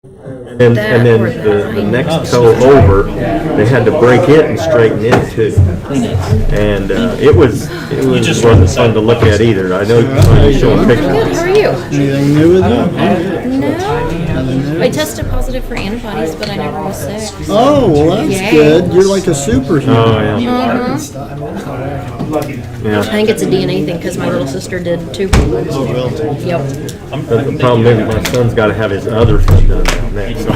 And then the next toe over, they had to break it and straighten it too. And it wasn't fun to look at either. I know you're showing Good, pictures. how are you? Anything new with you? No. I tested positive for antibodies, but I never was sick. Oh, well, that's Yay. good. You're like a superhero. Oh yeah. I Yeah. think it's a DNA thing because my little sister did too. Oh, really? Yep. But the problem is my son's got to have his other foot done next. So.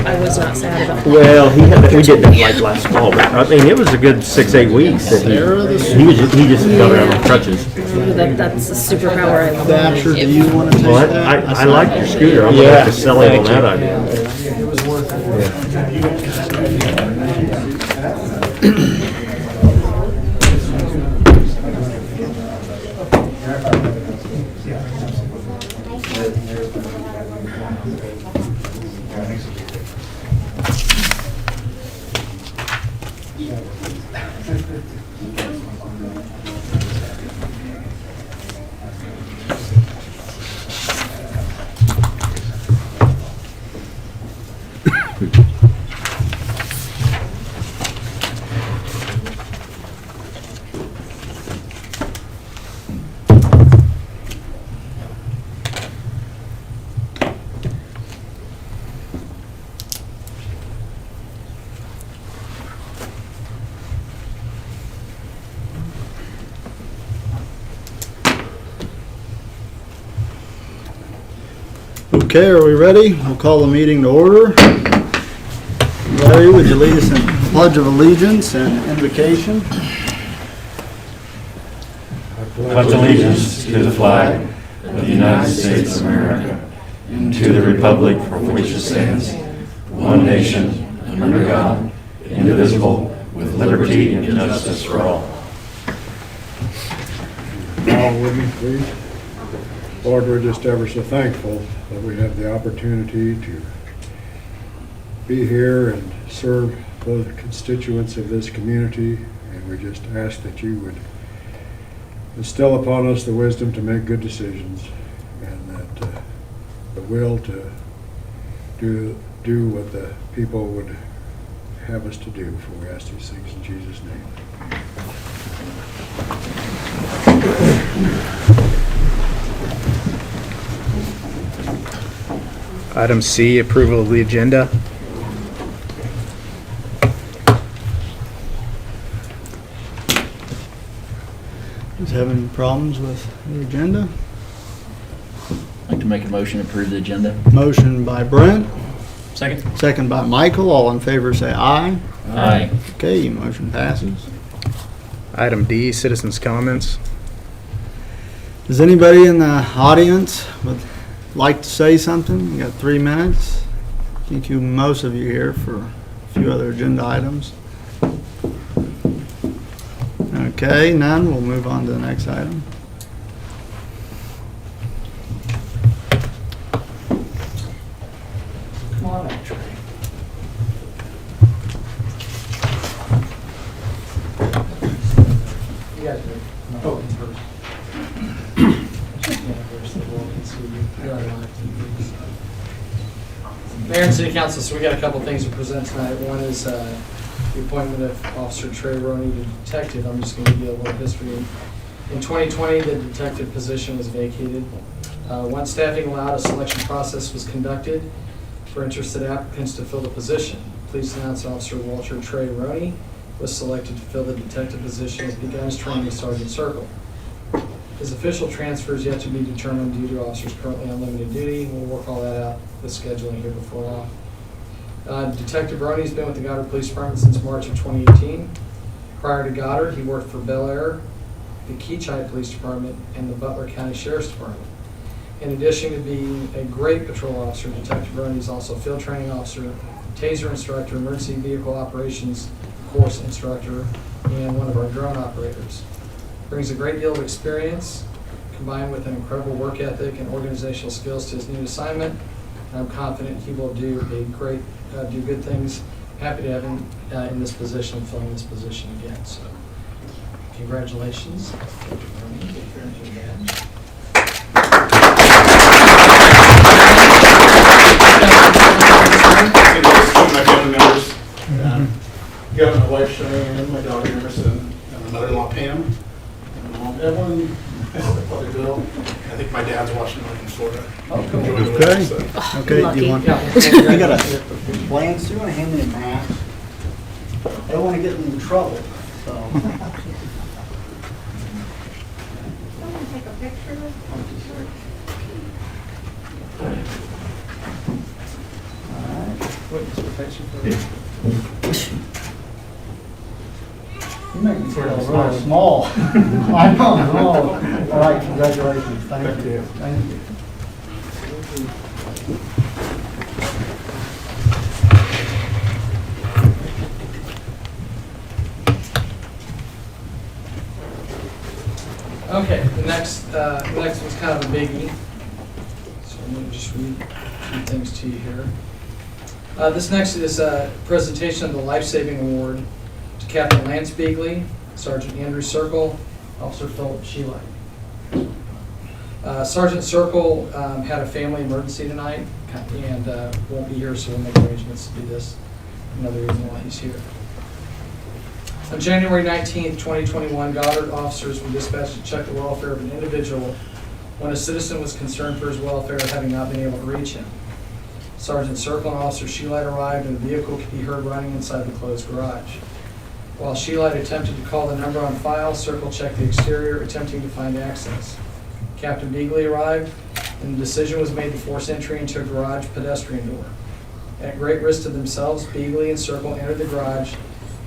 I was not sad about that. Well, we did that like last fall, but I mean it was a good 6-8 weeks that he just got around on crutches. That's a superpower I love. Thatcher, do you want to take Well, that? I like your scooter. I'm gonna have to sell it on that idea. Okay, are we ready? We'll call the meeting to order. Larry, would you lead us in the Pledge of Allegiance and invocation? Pledge allegiance to the flag of the United States of America and to the republic for which it stands, one nation, under God, indivisible, with liberty and justice for all. All with me, please. Lord, we're just ever so thankful that we have the opportunity to be here and serve the constituents of this community, and we just ask that you would instill upon us the wisdom to make good decisions and that the will to do what the people would have us to do. For we ask these things in Jesus' name. Item C, approval of the agenda. Is having problems with the agenda? I'd like to make a motion to approve the agenda. Motion by Brent, Second. second by Michael. All in favor say aye. Aye. Okay, motion passes. Item D, citizens' comments. Does anybody in the audience would like to say something? You got 3 minutes. I think most of you here for a few other agenda items. Okay, none. We'll move on to the next item. Come on up, Trey. Mayor and City Council, so we got a couple things to present tonight. One is the appointment of Officer Trey Roney to detective. I'm just going to give you a little history. In 2020, the detective position was vacated. Once staffing allowed, a selection process was conducted for interested applicants to fill the position. Please announce Officer Walter Trey Roney was selected to fill the detective position and begun his training at Sergeant Circle. His official transfer is yet to be determined due to officers currently on limited duty. We'll work all that out with scheduling here before long. Detective Roney's been with the Goddard Police Department since March of 2018. Prior to Goddard, he worked for Bel Air, the Keachai Police Department, and the Butler County Sheriff's Department. In addition to being a great patrol officer, Detective Roney is also a field training officer, taser instructor, emergency vehicle operations course instructor, and one of our drone operators. Brings a great deal of experience combined with an incredible work ethic and organizational skills to his new assignment. And I'm confident he will do good things. Happy to have him in this position, filling this position again. So, congratulations. Okay, okay, do you want? I got a plans, you want to hand me a map? I don't want to get in trouble, so. Take a picture of You make me feel really small. I know. All right, congratulations. Thank you. Thank you. Okay, the next one's kind of a biggie. So I'm going to just read a few things to you here. This next is a presentation of the Life Saving Award to Captain Lance Beagley, Sergeant Andrew Circle, Officer Philip Sheelight. Sergeant Circle had a family emergency tonight and won't be here, so we'll make arrangements to do this. Another reason why he's here. On January 19th, 2021, Goddard officers were dispatched to check the welfare of an individual when a citizen was concerned for his welfare, having not been able to reach him. Sergeant Circle and Officer Sheelight arrived, and the vehicle could be heard running inside the closed garage. While Sheelight attempted to call the number on file, Circle checked the exterior, attempting to find access. Captain Beagley arrived, and the decision was made to force entry into a garage pedestrian door. At great risk to themselves, Beagley and Circle entered the garage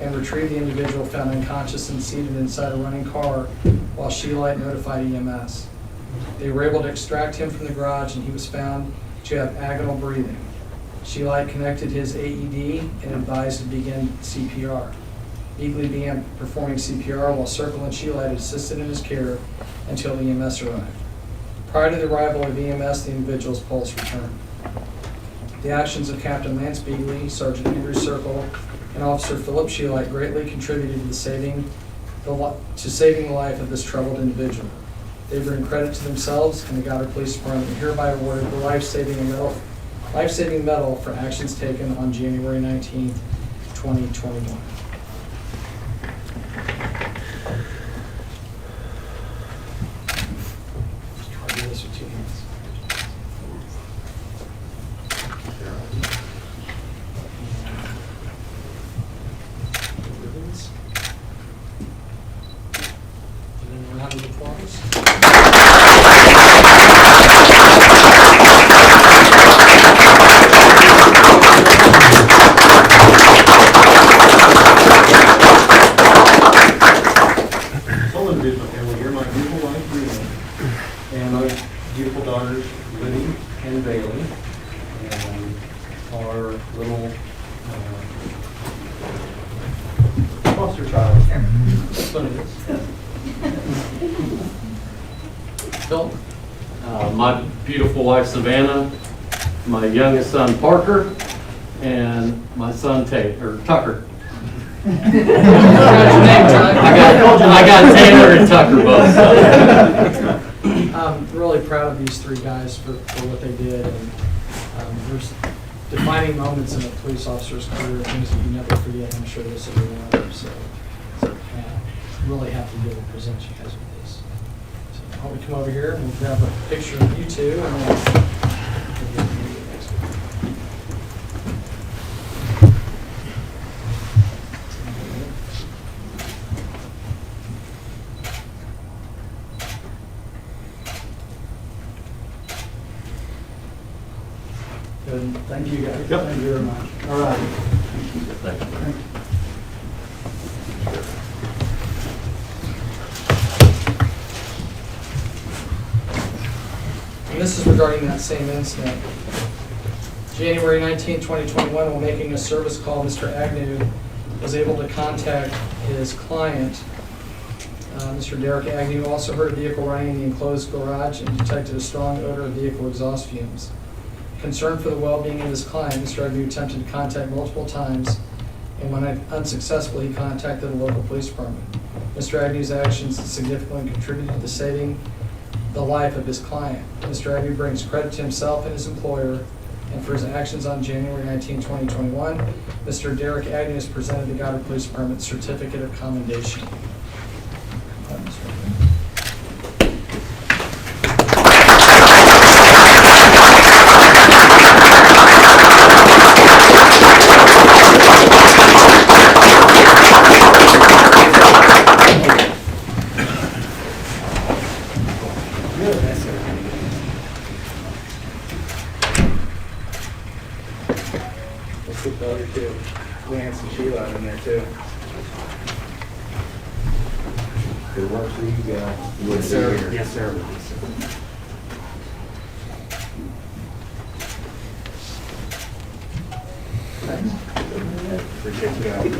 and retrieved the individual found unconscious and seated inside a running car while Sheelight notified EMS. They were able to extract him from the garage, and he was found to have agonal breathing. Sheelight connected his AED and advised to begin CPR. Beagley began performing CPR while Circle and Sheelight assisted in his care until EMS arrived. Prior to the arrival of EMS, the individual's pulse returned. The actions of Captain Lance Beagley, Sergeant Andrew Circle, and Officer Philip Sheelight greatly contributed to saving the life of this troubled individual. They bring credit to themselves and the Goddard Police Department, and hereby awarded the life-saving medal for actions taken on January 19th, 2021. I'll do this with 2 hands. And then round of applause. Sullivan beautiful family here, my beautiful wife Rena, and my beautiful daughters Liddy and Bailey, and our little foster child. That's what it is. Phil? My beautiful wife Savannah, my youngest son Parker, and my son Tucker. I got Taylor and Tucker both. I'm really proud of these 3 guys for what they did, and there's defining moments in a police officer's career, things that you never forget. I'm sure this will be one of them. So really happy to be able to present you guys with this. So why don't we come over here and we'll grab a picture of you 2, and then we'll get to the next one. Good. Thank you, guys. Yep. Thank you very much. All right. Thank you. And this is regarding that same incident. January 19, 2021, while making a service call, Mr. Agnew was able to contact his client. Mr. Derek Agnew also heard a vehicle running in the enclosed garage and detected a strong odor of vehicle exhaust fumes. Concerned for the well-being of his client, Mr. Agnew attempted to contact multiple times, and when unsuccessful, he contacted the local police department. Mr. Agnew's actions significantly contributed to saving the life of his client. Mr. Agnew brings credit to himself and his employer, and for his actions on January 19, 2021, Mr. Derek Agnew has presented the Goddard Police Department Certificate of Commendation. Good brother too. Lance and Sheila in there too. Good work for you guys. Yes, sir. Yes, sir. Appreciate you guys.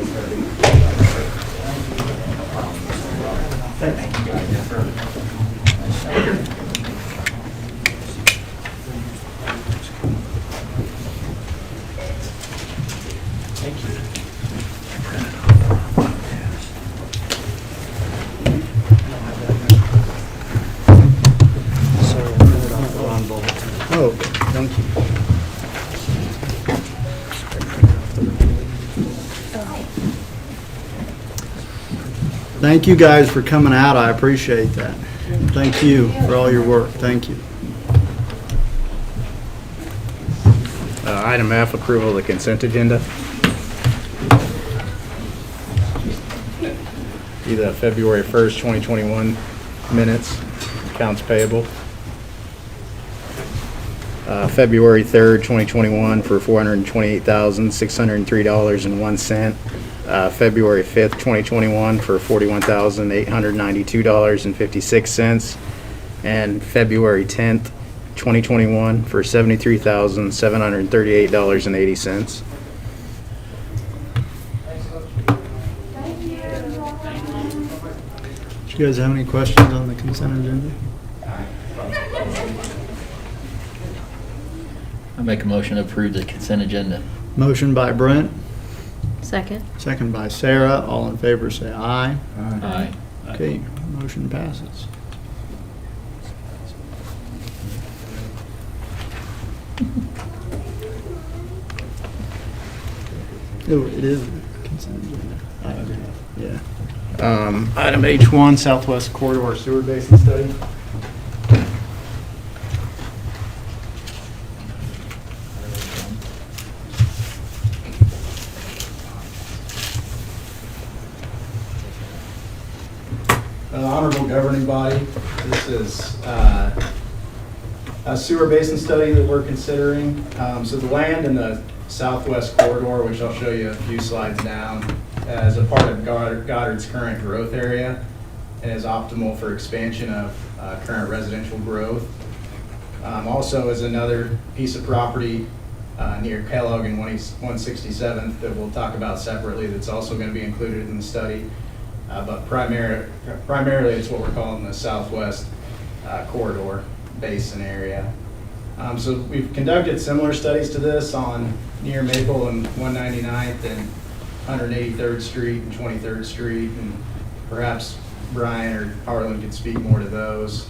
Oh, thank you. Thank you guys for coming out. I appreciate that. Thank you for all your work. Thank you. Item F, approval of the consent agenda. Either February 1st, 2021 minutes, accounts payable. February 3rd, 2021 for $428,603.01. February 5th, 2021 for $41,892.56. And February 10th, 2021 for $73,738.80. Do you guys have any questions on the consent agenda? I make a motion to approve the consent agenda. Motion by Brent, Second. second by Sarah. All in favor say aye. Aye. Okay, motion passes. Oh, it is a consent agenda. Yeah. Item H1, Southwest Corridor Sewer Basin Study. Honorable governing body, this is a sewer basin study that we're considering. So the land in the Southwest Corridor, which I'll show you a few slides down, as a part of Goddard's current growth area and is optimal for expansion of current residential growth. Also is another piece of property near Kellogg and 167th that we'll talk about separately that's also going to be included in the study. But primarily it's what we're calling the Southwest Corridor Basin area. So we've conducted similar studies to this on near Maple and 199th and 183rd Street and 23rd Street, and perhaps Brian or Harlan could speak more to those.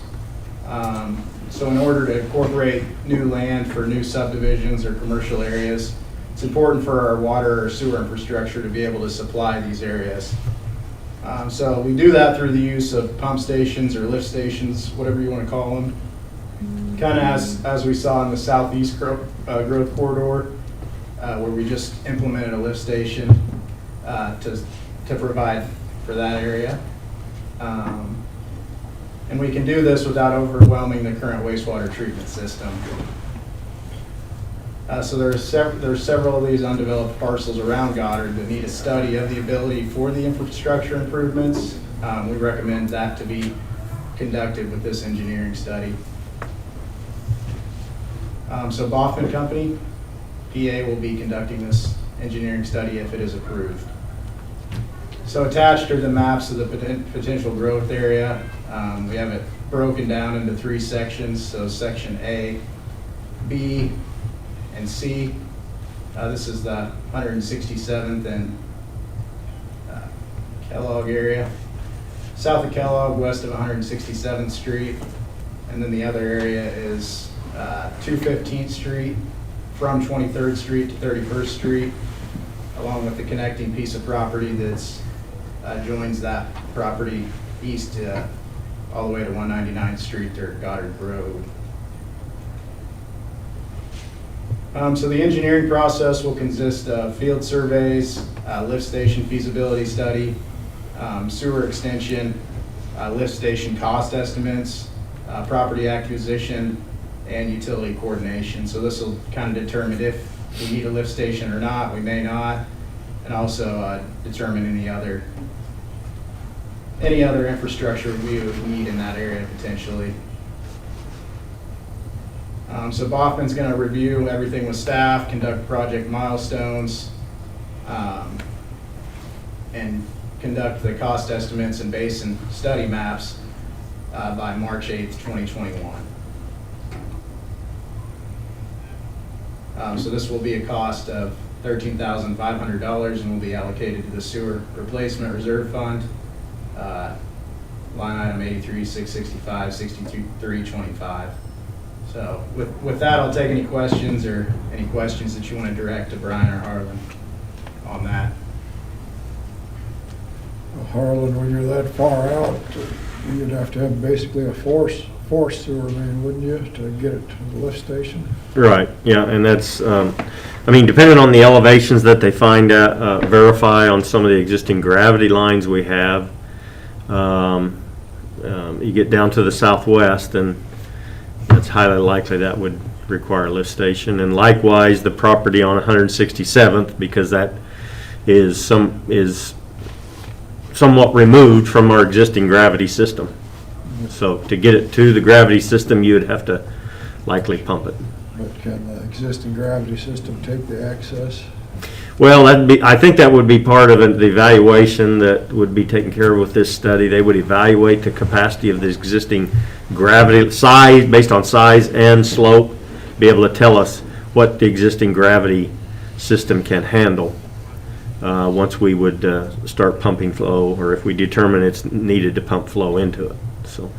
So in order to incorporate new land for new subdivisions or commercial areas, it's important for our water or sewer infrastructure to be able to supply these areas. So we do that through the use of pump stations or lift stations, whatever you want to call them. Kind of as we saw in the southeast growth corridor, where we just implemented a lift station to provide for that area. And we can do this without overwhelming the current wastewater treatment system. So there's several of these undeveloped parcels around Goddard that need a study of the ability for the infrastructure improvements. We recommend that to be conducted with this engineering study. So Baughman Company, PA, will be conducting this engineering study if it is approved. So attached are the maps of the potential growth area. We have it broken down into 3 sections. So section A, B, and C. This is the 167th and Kellogg area. South of Kellogg, west of 167th Street. And then the other area is 215th Street from 23rd Street to 31st Street, along with the connecting piece of property that's joins that property east all the way to 199th Street or Goddard Road. So the engineering process will consist of field surveys, lift station feasibility study, sewer extension, lift station cost estimates, property acquisition, and utility coordination. So this will kind of determine if we need a lift station or not, we may not, and also determine any other infrastructure we would need in that area potentially. So Baughman's going to review everything with staff, conduct project milestones, and conduct the cost estimates and basin study maps by March 8th, 2021. So this will be a cost of $13,500 and will be allocated to the sewer replacement reserve fund, line item 83,665, 63,325. So with that, I'll take any questions that you want to direct to Brian or Harlan on that. Well, Harlan, when you're that far out, you'd have to have basically a force sewer main, wouldn't you, to get it to the lift station? Right, yeah, and that's, I mean, depending on the elevations that they find out, verify on some of the existing gravity lines we have, you get down to the southwest, and it's highly likely that would require a lift station. And likewise, the property on 167th, because that is somewhat removed from our existing gravity system. So to get it to the gravity system, you would have to likely pump it. But can the existing gravity system take the excess? Well, I think that would be part of the evaluation that would be taken care of with this study. They would evaluate the capacity of the existing gravity size, based on size and slope, be able to tell us what the existing gravity system can handle once we would start pumping flow, or if we determine it's needed to pump flow into it. So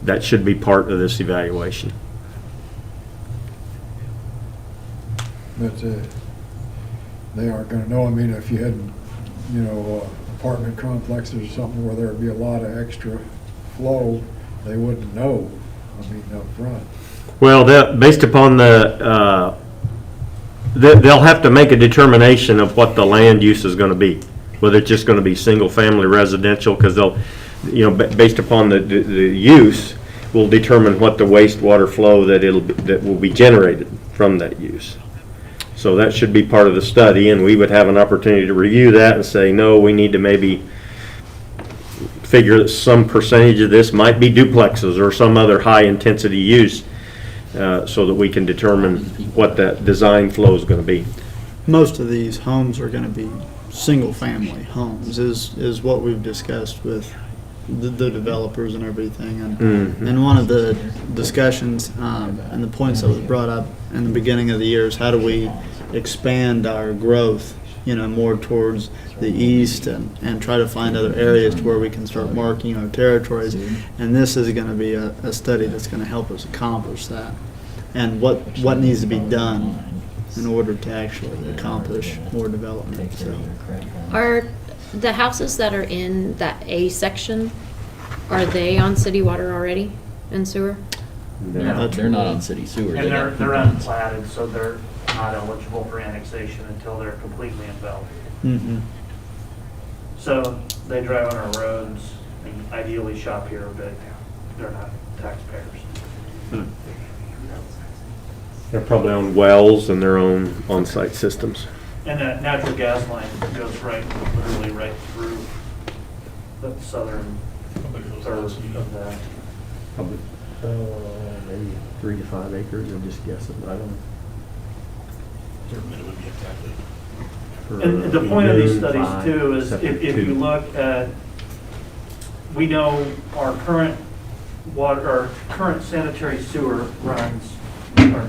that should be part of this evaluation. But they aren't going to know. I mean, if you had, apartment complexes or something where there'd be a lot of extra flow, they wouldn't know, up front. Well, based upon they'll have to make a determination of what the land use is going to be, whether it's just going to be single-family residential, because they'll, based upon the use, will determine what the wastewater flow that will be generated from that use. So that should be part of the study, and we would have an opportunity to review that and say, no, we need to maybe figure that some percentage of this might be duplexes or some other high-intensity use, so that we can determine what that design flow is going to be. Most of these homes are going to be single-family homes, is what we've discussed with the developers and everything. And one of the discussions and the points that was brought up in the beginning of the year is how do we expand our growth, more towards the east and try to find other areas to where we can start marking our territories. And this is going to be a study that's going to help us accomplish that, and what needs to be done in order to actually accomplish more development. So, Are the houses that are in that A section, are they on city water already and sewer? No, they're not on city sewer. And they're unplatted, so they're not eligible for annexation until they're completely enveloped. mm-hmm. So they drive on our roads and ideally shop here, but they're not taxpayers. They're probably on wells and their own on-site systems. And that natural gas line goes literally right through the southern third of that. Probably, maybe 3 to 5 acres, I'm just guessing, I don't know. And the point of these studies too is if you look at, we know our current water, our current sanitary sewer runs are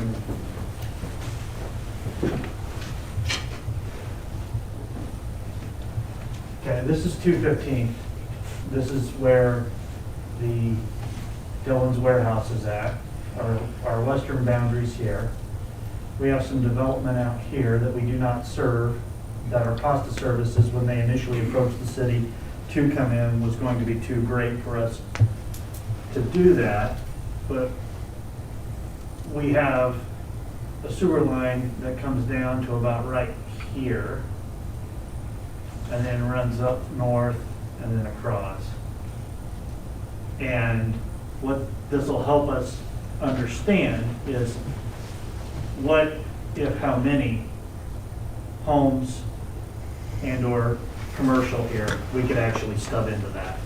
okay, this is 215. This is where the Dillon's warehouse is at, our western boundaries here. We have some development out here that we do not serve, that our cost of services when they initially approached the city to come in was going to be too great for us to do that. But we have a sewer line that comes down to about right here and then runs up north and then across. And what this will help us understand is what, if how many homes and/or commercial here we could actually stub into that.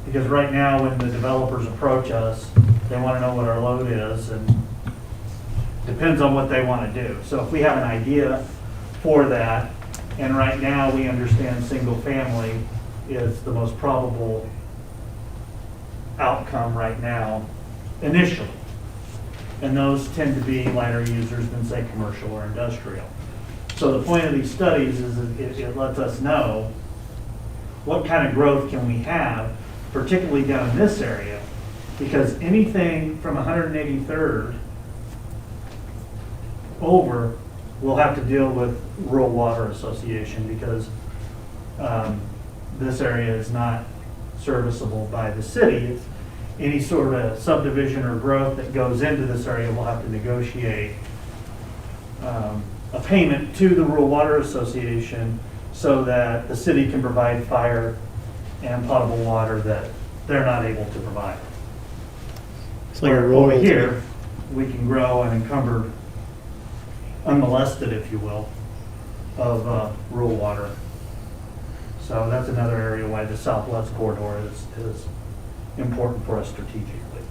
Because right now, when the developers approach us, they want to know what our load is, and depends on what they want to do. So if we have an idea for that, and right now we understand single family is the most probable outcome right now, initially. And those tend to be lighter users than, say, commercial or industrial. So the point of these studies is that it lets us know what kind of growth can we have, particularly down in this area, because anything from 183rd over will have to deal with Rural Water Association, because this area is not serviceable by the city. Any sort of subdivision or growth that goes into this area will have to negotiate a payment to the Rural Water Association so that the city can provide fire and potable water that they're not able to provide. It's like a Where over royalty. here, we can grow and encumber, unmolested, if you will, of rural water. So that's another area why the southwest corridor is important for us strategically.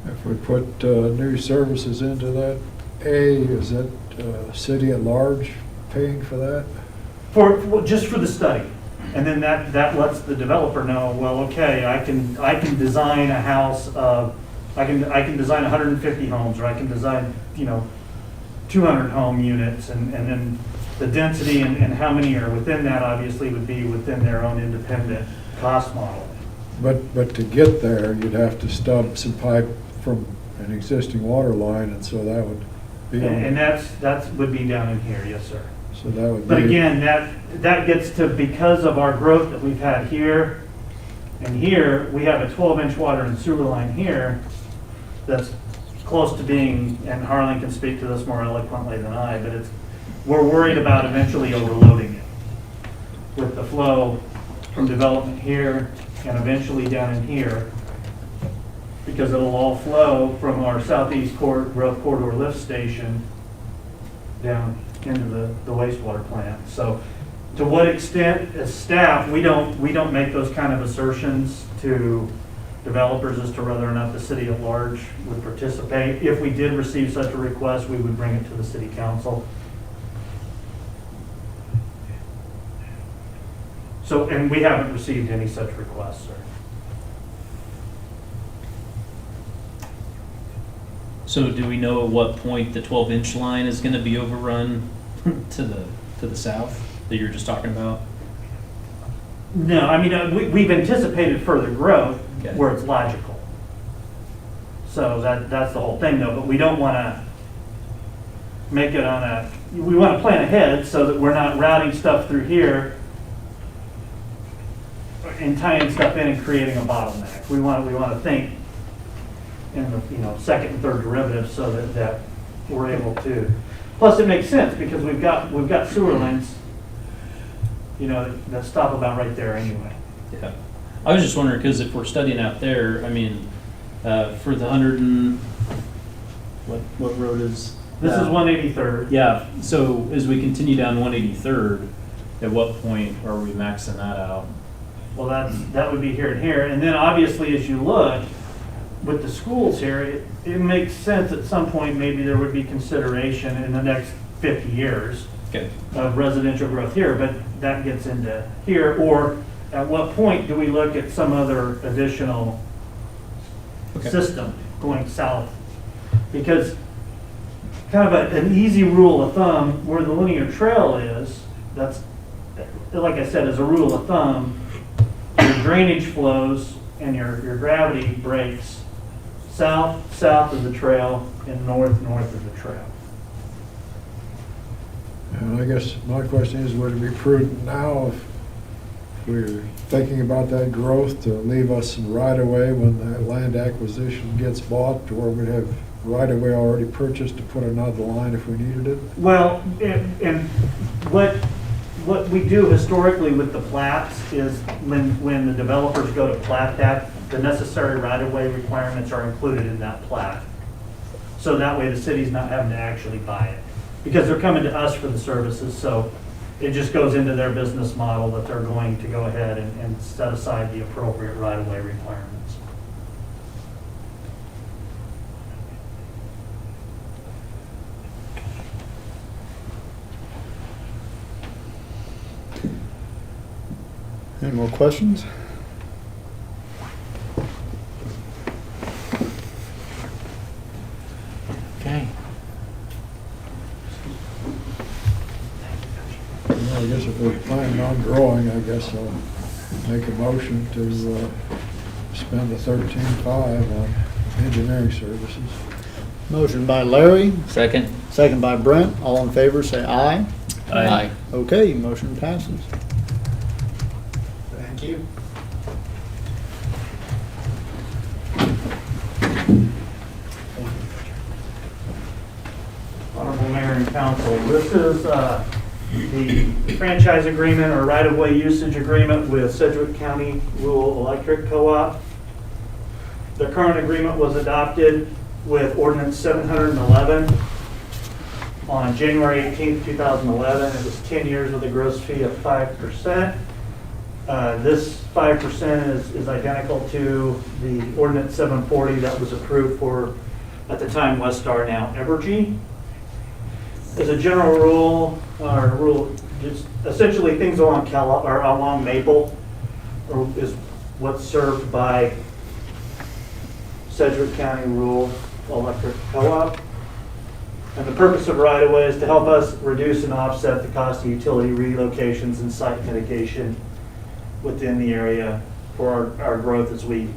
If we put new services into that, is that city at large paying for that? Just for the study. And then that lets the developer know, well, okay, I can design a house of, I can design 150 homes, or I can design, 200 home units, and then the density and how many are within that obviously would be within their own independent cost model. But to get there, you'd have to stub some pipe from an existing water line, and so that would be on. And that would be down in here, yes, sir. So that would be. But again, that gets to, because of our growth that we've had here and here, we have a 12-inch water and sewer line here that's close to being, and Harlan can speak to this more eloquently than I, but we're worried about eventually overloading it with the flow from development here and eventually down in here, because it'll all flow from our southeast growth corridor lift station down into the wastewater plant. So to what extent, as staff, we don't make those kind of assertions to developers as to whether or not the city at large would participate. If we did receive such a request, we would bring it to the city council. So, and we haven't received any such requests, sir. So do we know at what point the 12-inch line is going to be overrun to the south that you're just talking about? No, I mean, we've anticipated further growth Okay. where it's logical. So that's the whole thing, though, but we don't want to make it we want to plan ahead so that we're not routing stuff through here and tying stuff in and creating a bottleneck. We want to think in the second and third derivatives so that we're able to. Plus, it makes sense because we've got sewer lines, that stop about right there anyway. Yeah. I was just wondering, because if we're studying out there, I mean, for the 100 and, what road is? This is 183rd. Yeah, so as we continue down 183rd, at what point are we maxing that out? Well, that would be here and here. And then obviously, as you look with the schools here, it makes sense at some point, maybe there would be consideration in the next 50 years Okay. of residential growth here, but that gets into here. Or at what point do we look at some other additional system going south? Because kind of an easy rule of thumb, where the linear trail is, that's, like I said, as a rule of thumb, your drainage flows and your gravity breaks south of the trail and north of the trail. And I guess my question is, would it be prudent now if we're thinking about that growth to leave us some right-of-way when that land acquisition gets bought, or we'd have right-of-way already purchased to put another line if we needed it? Well, and what we do historically with the plats is when the developers go to plat that, the necessary right-of-way requirements are included in that plat. So that way the city's not having to actually buy it. Because they're coming to us for the services, so it just goes into their business model that they're going to go ahead and set aside the appropriate right-of-way requirements. Any more questions? Okay. Well, I guess if we're planning on growing, I guess I'll make a motion to spend the 13.5 on engineering services. Motion by Larry, Second? second by Brent. All in favor, say aye. Aye. Okay, motion passes. Thank you. Honorable Mayor and Council, this is the franchise agreement or right-of-way usage agreement with Sedgwick County Rural Electric Co-op. The current agreement was adopted with Ordinance 711 on January 18th, 2011. It was 10 years with a gross fee of 5%. This 5% is identical to the Ordinance 740 that was approved for, at the time, Westar, now Evergy. As a general rule, just essentially things along or along Maple is what's served by Sedgwick County Rural Electric Co-op. And the purpose of right-of-way is to help us reduce and offset the cost of utility relocations and site mitigation within the area for our growth as we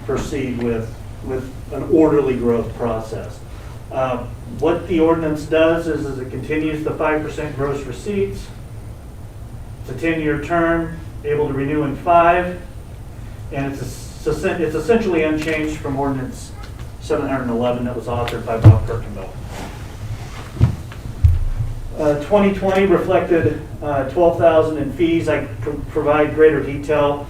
proceed with an orderly growth process. What the ordinance does is it continues the 5% gross receipts. It's a 10-year term, able to renew in 5, and it's essentially unchanged from Ordinance 711 that was authored by Bob Kirkendall. 2020 reflected $12,000 in fees. I provide greater detail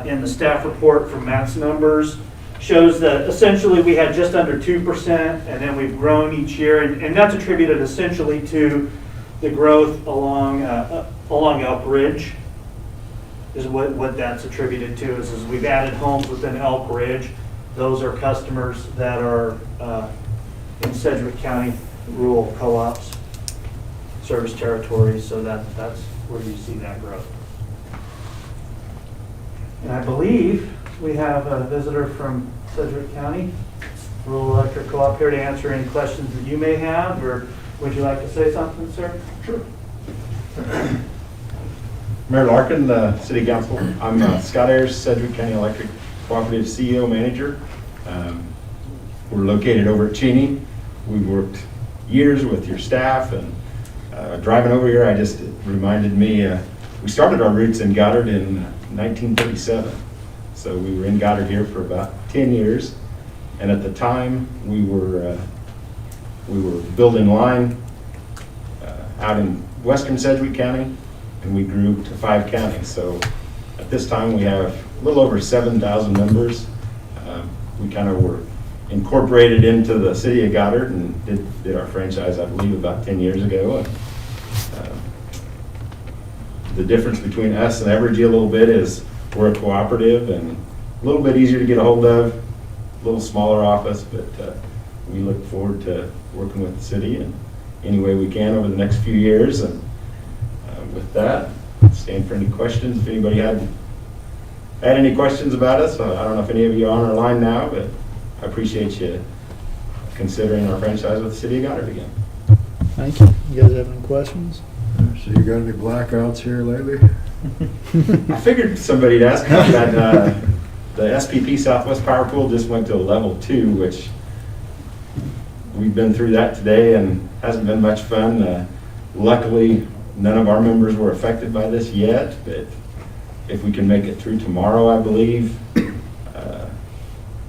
in the staff report from Matt's numbers. Shows that essentially we had just under 2%, and then we've grown each year, and that's attributed essentially to the growth along Elk Ridge. Is what that's attributed to is we've added homes within Elk Ridge. Those are customers that are in Sedgwick County Rural Co-ops service territories, so that's where you see that growth. And I believe we have a visitor from Sedgwick County Rural Electric Co-op here to answer any questions that you may have, or would you like to say something, sir? Sure. Mayor Larkin, City Council. I'm Scott Ayers, Sedgwick County Electric Cooperative CEO Manager. We're located over at Cheney. We've worked years with your staff, and driving over here, it reminded me, we started our roots in Goddard in 1937. So we were in Goddard here for about 10 years, and at the time we were building line out in western Sedgwick County, and we grew to 5 counties. So at this time we have a little over 7,000 members. We kind of were incorporated into the city of Goddard and did our franchise, I believe, about 10 years ago. And, the difference between us and Evergy a little bit is we're a cooperative and a little bit easier to get a hold of, a little smaller office, but we look forward to working with the city in any way we can over the next few years. And with that, stand for any questions. If anybody had any questions about us, I don't know if any of you are on our line now, but I appreciate you considering our franchise with the city of Goddard again. Thank you. You guys have any questions? So you got any blackouts here lately? I figured somebody'd ask about that. The SPP Southwest Power Pool just went to a level 2, which we've been through that today and hasn't been much fun. Luckily, none of our members were affected by this yet, but if we can make it through tomorrow, I believe,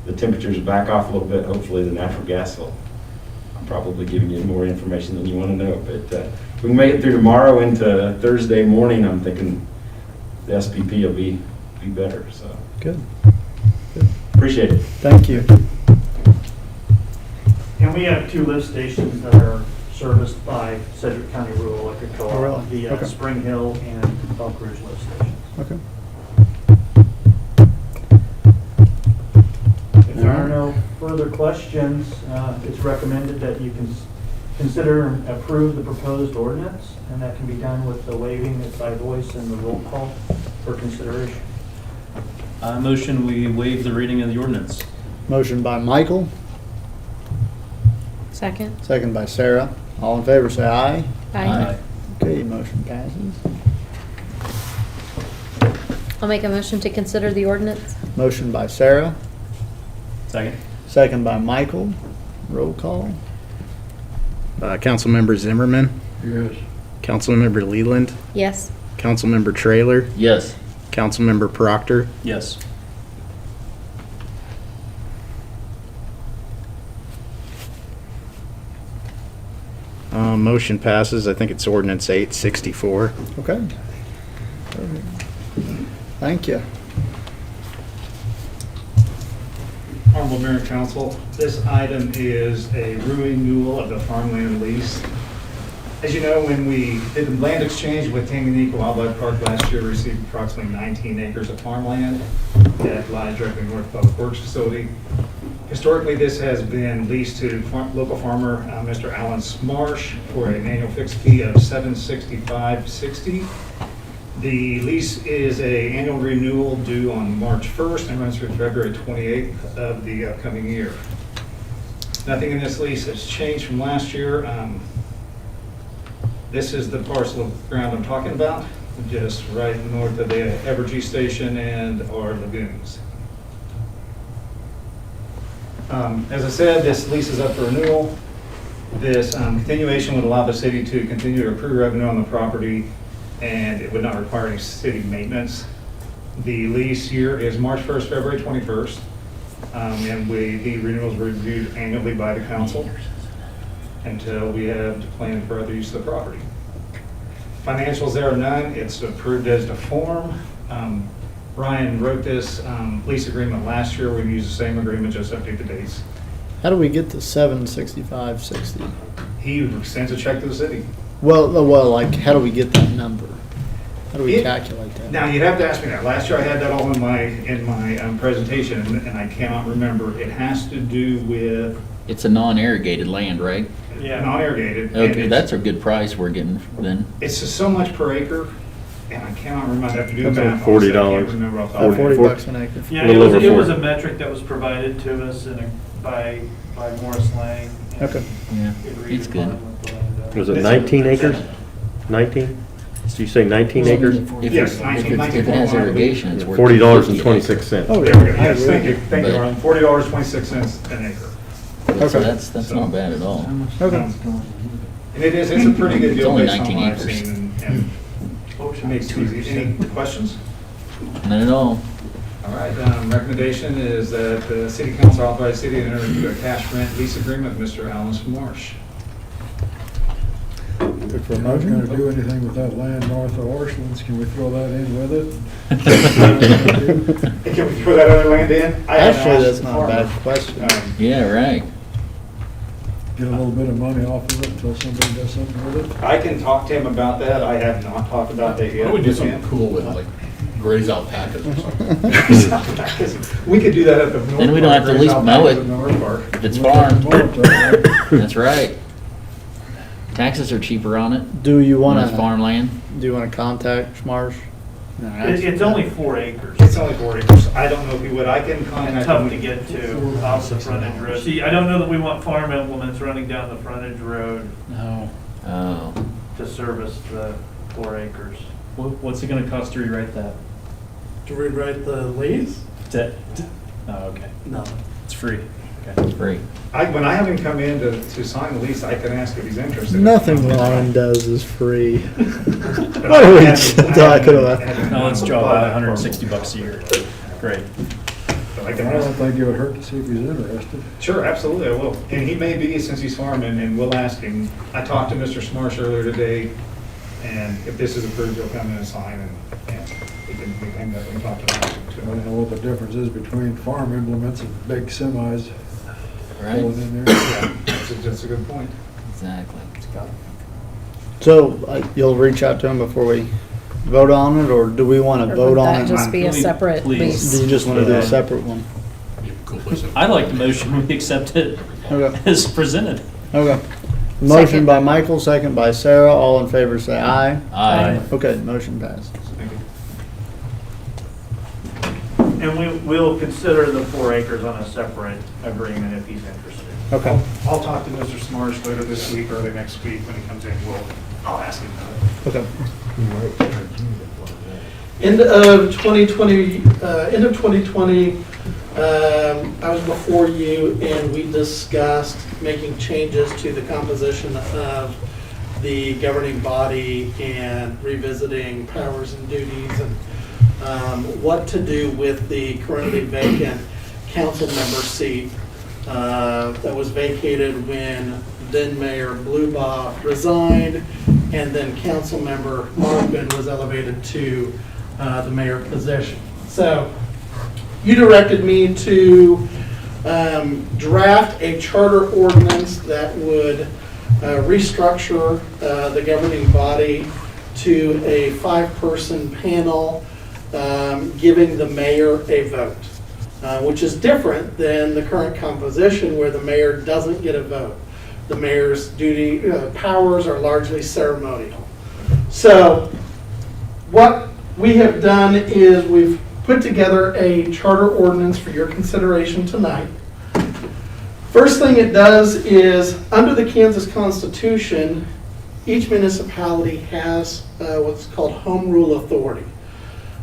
the temperatures back off a little bit. Hopefully the natural gas will, I'm probably giving you more information than you want to know, but if we can make it through tomorrow into Thursday morning, I'm thinking the SPP will be do better, so. Good. Appreciate it. Thank you. And we have 2 lift stations that are serviced by Sedgwick County Rural Electric Oh, Co-op, really? the Okay. Spring Hill and Elk Ridge lift stations. Okay. If there are no further questions, it's recommended that you can consider and approve the proposed ordinance, and that can be done with the waiving it by voice and the roll call for consideration. Motion, we waive the reading of the ordinance. Motion by Michael, Second? second by Sarah. All in favor, say aye. Aye. Okay, motion passes. I'll make a motion to consider the ordinance. Motion by Sarah, Second? second by Michael. Roll call. Councilmember Zimmerman, Yes. Councilmember Leland, Yes. Councilmember Trailer, Yes. Councilmember Proctor. Yes. Motion passes. I think it's ordinance 864. Okay. Thank you. Honorable Mayor and Council, this item is a renewal of the farmland lease. As you know, when we did the land exchange with Tanganyika Wildlife Park last year, we received approximately 19 acres of farmland that lies directly north of Public Works Facility. Historically, this has been leased to local farmer Mr. Alan Smarsh for an annual fixed fee of $765.60. The lease is an annual renewal due on March 1st and runs through February 28th of the upcoming year. Nothing in this lease has changed from last year. This is the parcel of ground I'm talking about, just right north of the Evergy Station and our lagoons. As I said, this lease is up for renewal. This continuation would allow the city to continue to accrue revenue on the property, and it would not require any city maintenance. The lease year is March 1st, February 21st, and the renewals are reviewed annually by the council until we have to plan for other use of the property. Financials, there are none. It's approved as to form. Ryan wrote this lease agreement last year. We've used the same agreement, just update the dates. How do we get the 765.60? He sends a check to the city. Well, like, how do we get that number? How do we calculate that? Now, you'd have to ask me that. Last year I had that all in my presentation, and I cannot remember. It has to do with It's a non-irrigated land, right? non-irrigated. and Okay, it's- that's a good price we're getting then. It's just so much per acre, and I cannot remember. I have to do the That's like math. honestly. I $40. can't remember off the top of my head. 40 bucks an acre. Yeah, Little over it was 40. a metric that was provided to us by Morris Lang. and Okay. Yeah, it agreed it's good. upon with the landowner. Was it 19 acres? 19? Did you say 19 acres? If Yes, it 19, if it has irrigation, it's worth $40.26. Oh, There we go. yeah. Yes, thank you. Thank you, But- Ron. $40.26 an acre. So Okay. that's not bad at all. Okay. And it's a pretty good It's deal only based on 19 what I've acres. seen, and it makes it easy. Any questions? None at all. All right, recommendation is that the city council authorize city to enter into a cash rent lease agreement with Mr. Alan Marsh. Look for a We're not motion. gonna do anything with that land north of Orchlands. Can we throw that in with it? Can we throw that other land in? I haven't Actually, asked that's the not a bad farmer. question. Yeah, right. Get a little bit of money off of it until somebody does something with it? I can talk to him about that. I have not talked about that yet. I would do with something him. cool with like grazed alpacas or something. We could do that at the North Then we don't Park, have to at least Grace mow Alpacas it. at North Park. If it's farmed, Mow it, though, right? that's right. Taxes are cheaper on it Do you when want it's to, farmland. do you want to contact Schmarsh? It's only 4 acres. It's only 4 acres. I don't know if he would. I can contact him. Tough to get to off the frontage road. See, I don't know that we want farm implements running down the frontage road No. Oh, to service the 4 acres. What's it gonna cost to rewrite that? To rewrite the lease? Oh, okay. No. It's free. Okay. great. When I have him come in to sign the lease, I can ask if he's interested. Nothing Lauren does is free. But What are we I haven't- talking I about? haven't- Now let's draw about $160 a year. Great. But I can I don't ask. think it would hurt to see if he's interested. Sure, absolutely, I will. And he may be, since he's farming, and we'll ask him. I talked to Mr. Smarsh earlier today, and if this is approved, he'll come in and sign, and everything that we talked about. I don't know what the difference is between farm implements and big semis Right? pulling in there. That's a good point. Exactly. So you'll reach out to him before we vote on it, or do we want to Or vote would on that it? just be a Can we separate please- lease? Do you just want to do a separate one? Be a cool place to- I'd like the motion, we accept it Okay. as presented. Okay. Motion Second. by Michael, second by Sarah. All in favor say aye. Aye. Okay, motion passes. And we'll consider the 4 acres on a separate agreement if he's interested. Okay. I'll talk to Mr. Smarsh later this week, early next week when he comes in. I'll ask him about it. Okay. End of 2020, I was before you and we discussed making changes to the composition of the governing body and revisiting powers and duties and what to do with the currently vacant council member seat that was vacated when then Mayor Blubaugh resigned and then council member Marvin was elevated to the mayor position. So you directed me to draft a charter ordinance that would restructure the governing body to a 5-person panel, giving the mayor a vote, which is different than the current composition where the mayor doesn't get a vote. The mayor's powers are largely ceremonial. So what we have done is we've put together a charter ordinance for your consideration tonight. First thing it does is, under the Kansas Constitution, each municipality has what's called home rule authority.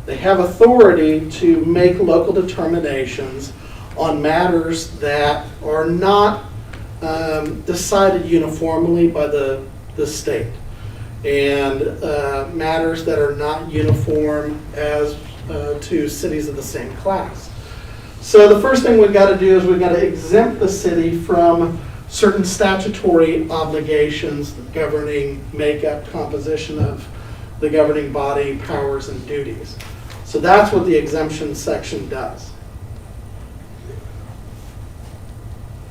They have authority to make local determinations on matters that are not decided uniformly by the state, and matters that are not uniform as to cities of the same class. So the first thing we've got to do is we've got to exempt the city from certain statutory obligations governing makeup, composition of the governing body, powers, and duties. So that's what the exemption section does.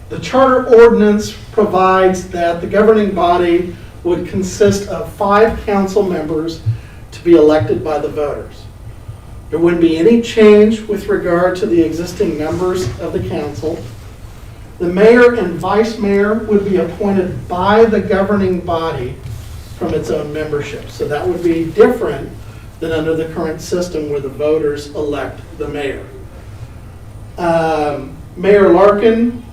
The charter ordinance provides that the governing body would consist of 5 council members to be elected by the voters. There wouldn't be any change with regard to the existing members of the council. The mayor and vice mayor would be appointed by the governing body from its own membership. So that would be different than under the current system where the voters elect the mayor. Mayor Larkin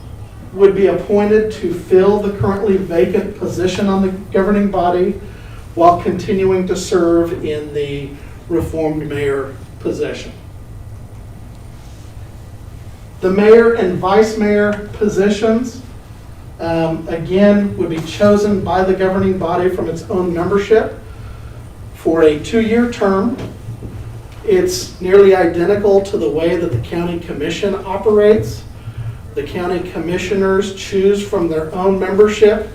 would be appointed to fill the currently vacant position on the governing body while continuing to serve in the reformed mayor position. The mayor and vice mayor positions, again, would be chosen by the governing body from its own membership for a 2-year term. It's nearly identical to the way that the county commission operates. The county commissioners choose from their own membership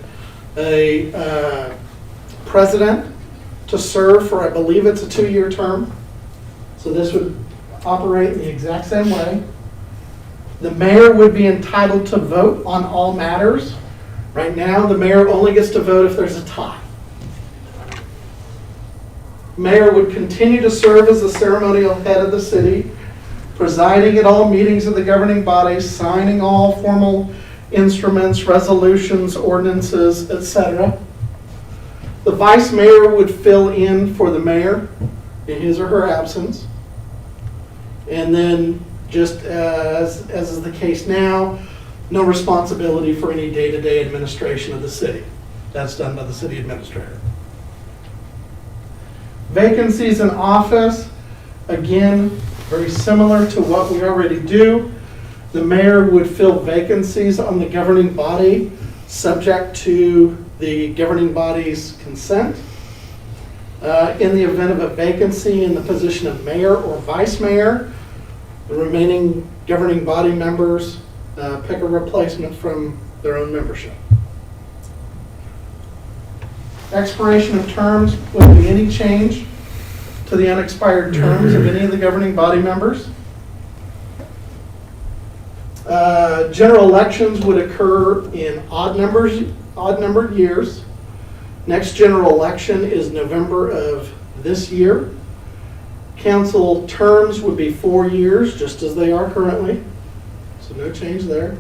a president to serve for, I believe it's a 2-year term. So this would operate in the exact same way. The mayor would be entitled to vote on all matters. Right now, the mayor only gets to vote if there's a tie. Mayor would continue to serve as the ceremonial head of the city, presiding at all meetings of the governing body, signing all formal instruments, resolutions, ordinances, etc. The vice mayor would fill in for the mayor in his or her absence. And then, just as is the case now, no responsibility for any day-to-day administration of the city. That's done by the city administrator. Vacancies in office, again, very similar to what we already do. The mayor would fill vacancies on the governing body, subject to the governing body's consent. In the event of a vacancy in the position of mayor or vice mayor, the remaining governing body members pick a replacement from their own membership. Expiration of terms wouldn't be any change to for the unexpired terms of any of the governing body members. General elections would occur in odd-numbered years. Next general election is November of this year. Council terms would be 4 years, just as they are currently, so no change there.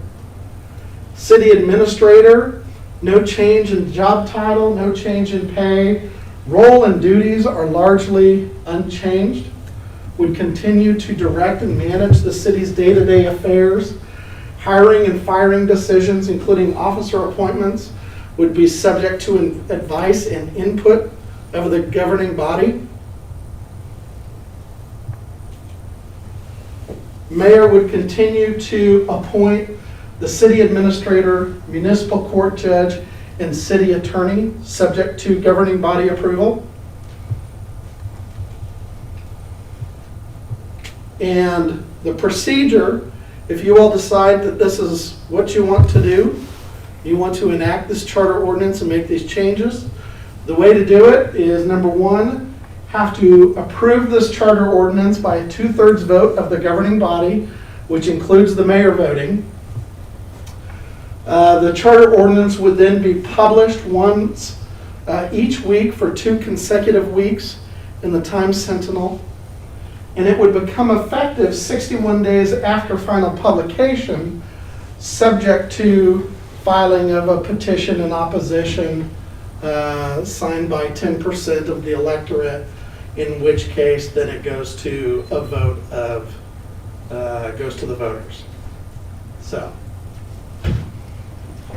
City administrator, no change in job title, no change in pay. Role and duties are largely unchanged. Would continue to direct and manage the city's day-to-day affairs. Hiring and firing decisions, including officer appointments, would be subject to advice and input of the governing body. Mayor would continue to appoint the city administrator, municipal court judge, and city attorney, subject to governing body approval. And the procedure, if you all decide that this is what you want to do, you want to enact this charter ordinance and make these changes, the way to do it is, number one, have to approve this charter ordinance by a 2/3 vote of the governing body, which includes the mayor voting. The charter ordinance would then be published once each week for 2 consecutive weeks in the Times Sentinel, and it would become effective 61 days after final publication, subject to filing of a petition in opposition signed by 10% of the electorate, in which case then it goes to a vote of, goes to the voters. So,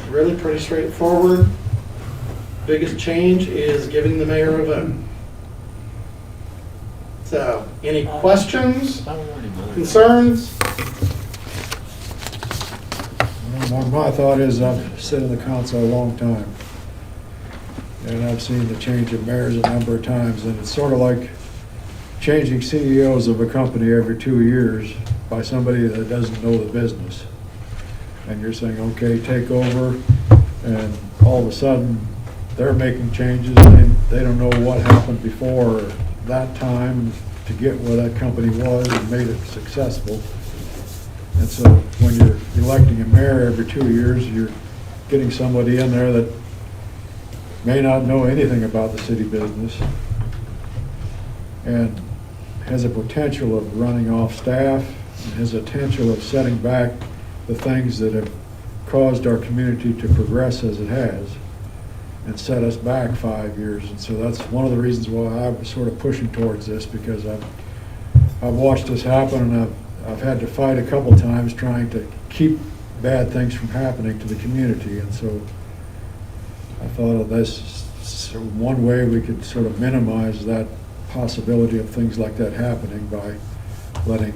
really pretty straightforward. Biggest change is giving the mayor a vote. So, any questions, concerns? My thought is, I've sat in the council a long time, and I've seen the change of mayors a number of times, and it's sort of like changing CEOs of a company every 2 years by somebody that doesn't know the business. And you're saying, okay, take over, and all of a sudden, they're making changes, and they don't know what happened before that time to get where that company was and made it successful. And so when you're electing a mayor every 2 years, you're getting somebody in there that may not know anything about the city business and has a potential of running off staff and has a potential of setting back the things that have caused our community to progress as it has and set us back 5 years. And so that's one of the reasons why I'm sort of pushing towards this, because I've watched this happen, and I've had to fight a couple times trying to keep bad things from happening to the community. And so I thought of this one way we could sort of minimize that possibility of things like that happening by letting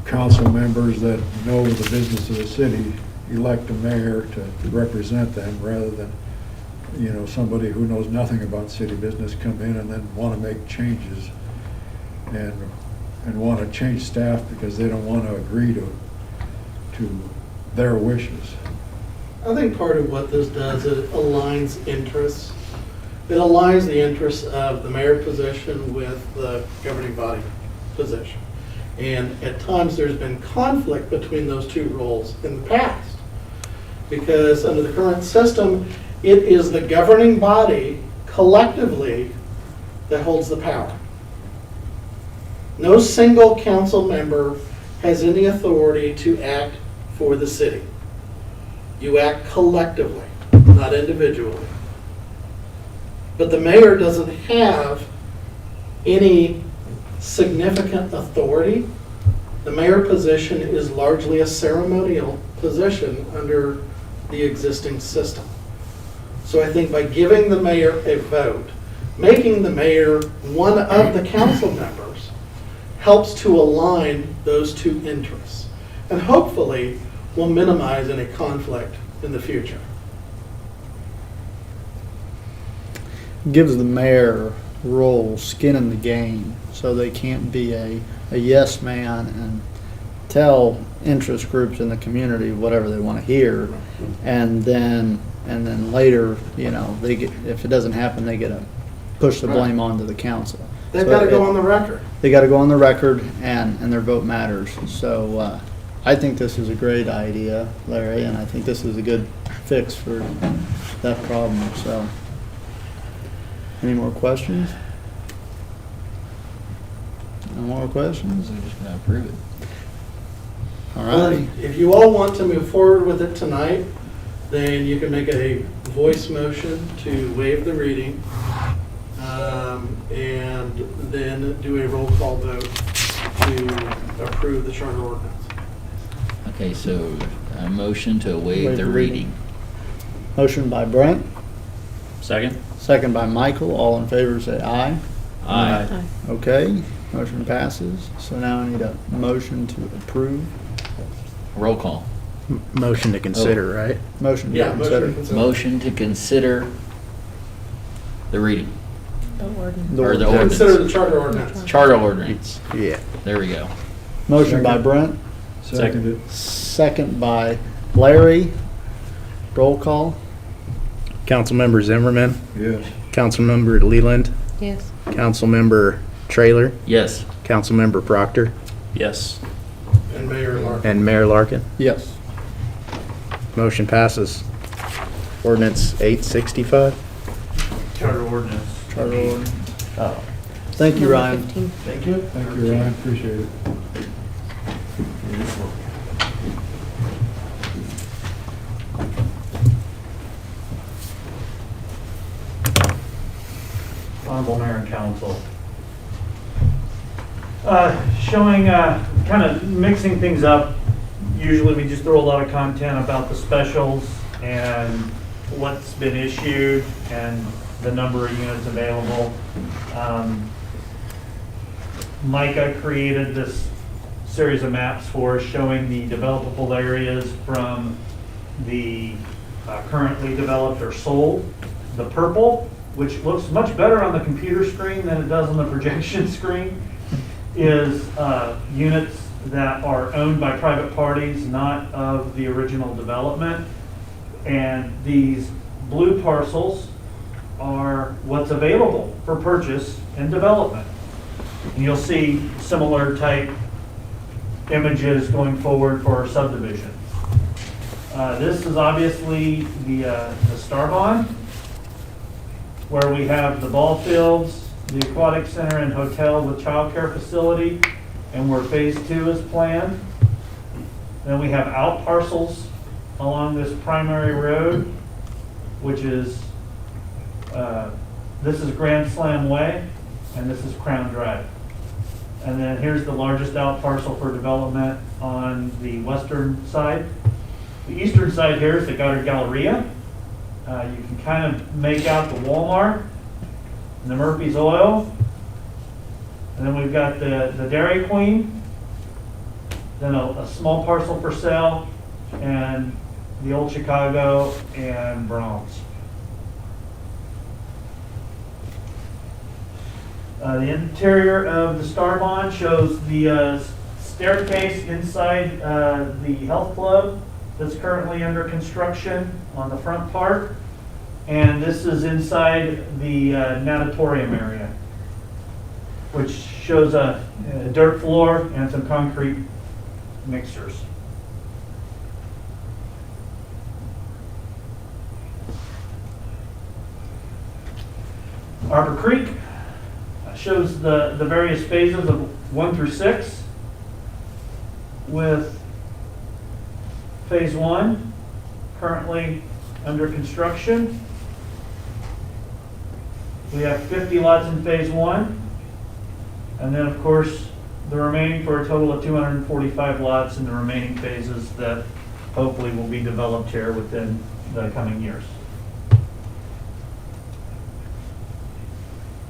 council members that know the business of the city elect a mayor to represent them, rather than, you know, somebody who knows nothing about city business come in and then want to make changes and want to change staff because they don't want to agree to their wishes. I think part of what this does, it aligns interests. It aligns the interests of the mayor position with the governing body position. And at times there's been conflict between those two roles in the past. Because under the current system, it is the governing body collectively that holds the power. No single council member has any authority to act for the city. You act collectively, not individually. But the mayor doesn't have any significant authority. The mayor position is largely a ceremonial position under the existing system. So I think by giving the mayor a vote, making the mayor one of the council members, helps to align those two interests, and hopefully will minimize any conflict in the future. Gives the mayor role skin in the game, so they can't be a yes man and tell interest groups in the community whatever they want to hear, and then later, you know, they get, if it doesn't happen, they get to push the blame onto the council. They've So got to go it- on the record. They got to go on the record, and their vote matters. So I think this is a great idea, Larry, and I think this is a good fix for that problem. So, any more questions? No more questions? We're just gonna approve it. All Well, righty. If you all want to move forward with it tonight, then you can make a voice motion to waive the reading, and then do a roll call vote to approve the charter ordinance. Okay, so a motion to waive Waive the the reading. reading. Motion by Brent, Second? second by Michael. All in favor say aye. Aye. Okay, motion passes. So now I need a motion to approve. Roll call. Motion to consider, right? Motion to Yeah, motion to consider. consider. Motion to consider the reading, The ordinance. The or the ordinance. Consider ordinance. the charter ordinance. Charter ordinance. Yeah. There we go. Motion by Brent, Seconded. second by Larry. Roll call. Councilmember Zimmerman, Yes. Councilmember Leland, Yes. Councilmember Trailer, Yes. Councilmember Proctor, Yes. And Mayor Larkin. and Mayor Larkin. Yes. Motion passes. Ordinance 865. Charter ordinance. Charter ordinance. Thank you, Ryan. 15. Thank you. Thank you, Ryan, appreciate it. Honorable Mayor and Council. Showing, kind of mixing things up. Usually we just throw a lot of content about the specials and what's been issued and the number of units available. Micah created this series of maps for us showing the developable areas from the currently developed or sold. The purple, which looks much better on the computer screen than it does on the projection screen, is units that are owned by private parties, not of the original development. And these blue parcels are what's available for purchase and development. And you'll see similar type images going forward for our subdivision. This is obviously the Starbond, where we have the ball fields, the aquatic center and hotel with childcare facility, and where phase 2 is planned. Then we have out parcels along this primary road, which is, this is Grand Slam Way, and this is Crown Drive. And then here's the largest out parcel for development on the western side. The eastern side here is the Goddard Galleria. You can kind of make out the Walmart and the Murphy's Oil. And then we've got the Dairy Queen, then a small parcel for sale, and the Old Chicago and Brahms. The interior of the Starbond shows the staircase inside the health club that's currently under construction on the front part. And this is inside the natatorium area, which shows a dirt floor and some concrete mixers. Arbor Creek shows the various phases of 1 through 6, with phase 1 currently under construction. We have 50 lots in phase 1, and then of course the remaining, for a total of 245 lots in the remaining phases that hopefully will be developed here within the coming years.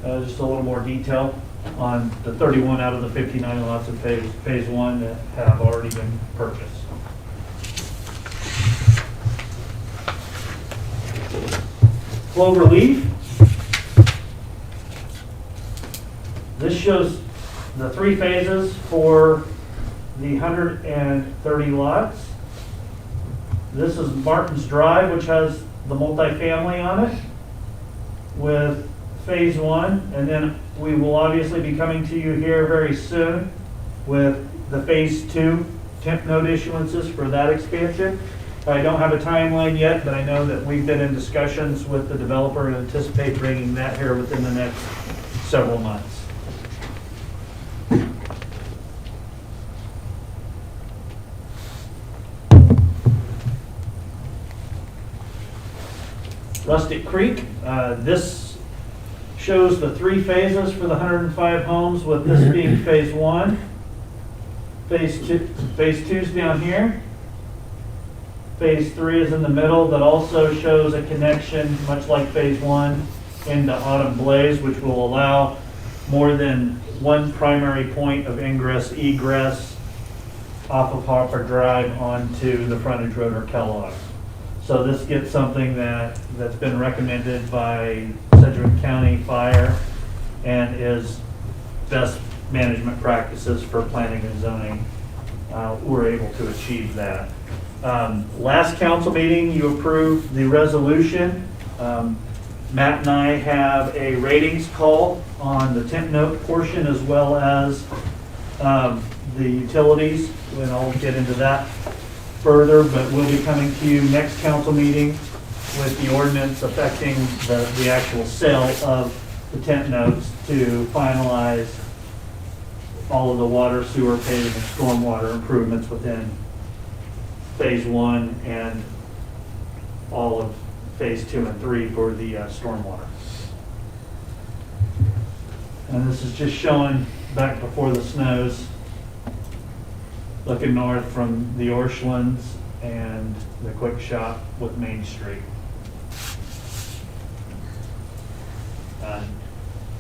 Just a little more detail on the 31 out of the 59 lots of phase 1 that have already been purchased. Clover Leaf. This shows the 3 phases for the 130 lots. This is Martin's Drive, which has the multifamily on it, with phase one, and then we will obviously be coming to you here very soon with the phase two temp note issuances for that expansion. I don't have a timeline yet, but I know that we've been in discussions with the developer and anticipate bringing that here within the next several months. Rustic Creek, this shows the 3 phases for the 105 homes, with this being phase one. Phase two's down here. Phase 3 is in the middle. That also shows a connection, much like phase one, into Autumn Blaze, which will allow more than one primary point of ingress, egress off of Harper Drive onto the frontage road or Kellogg. So this gets something that's been recommended by Sedgwick County Fire and is best management practices for planning and zoning. We're able to achieve that. Last council meeting, you approved the resolution. Matt and I have a ratings call on the temp note portion as well as the utilities, and I'll get into that further, but we'll be coming to you next council meeting with the ordinance affecting the actual sale of the temp notes to finalize all of the water, sewer, paving, and stormwater improvements within phase one and all of phase 2 and 3 for the stormwater. And this is just showing back before the snows, looking north from the Orchlands and the Quick Shop with Main Street.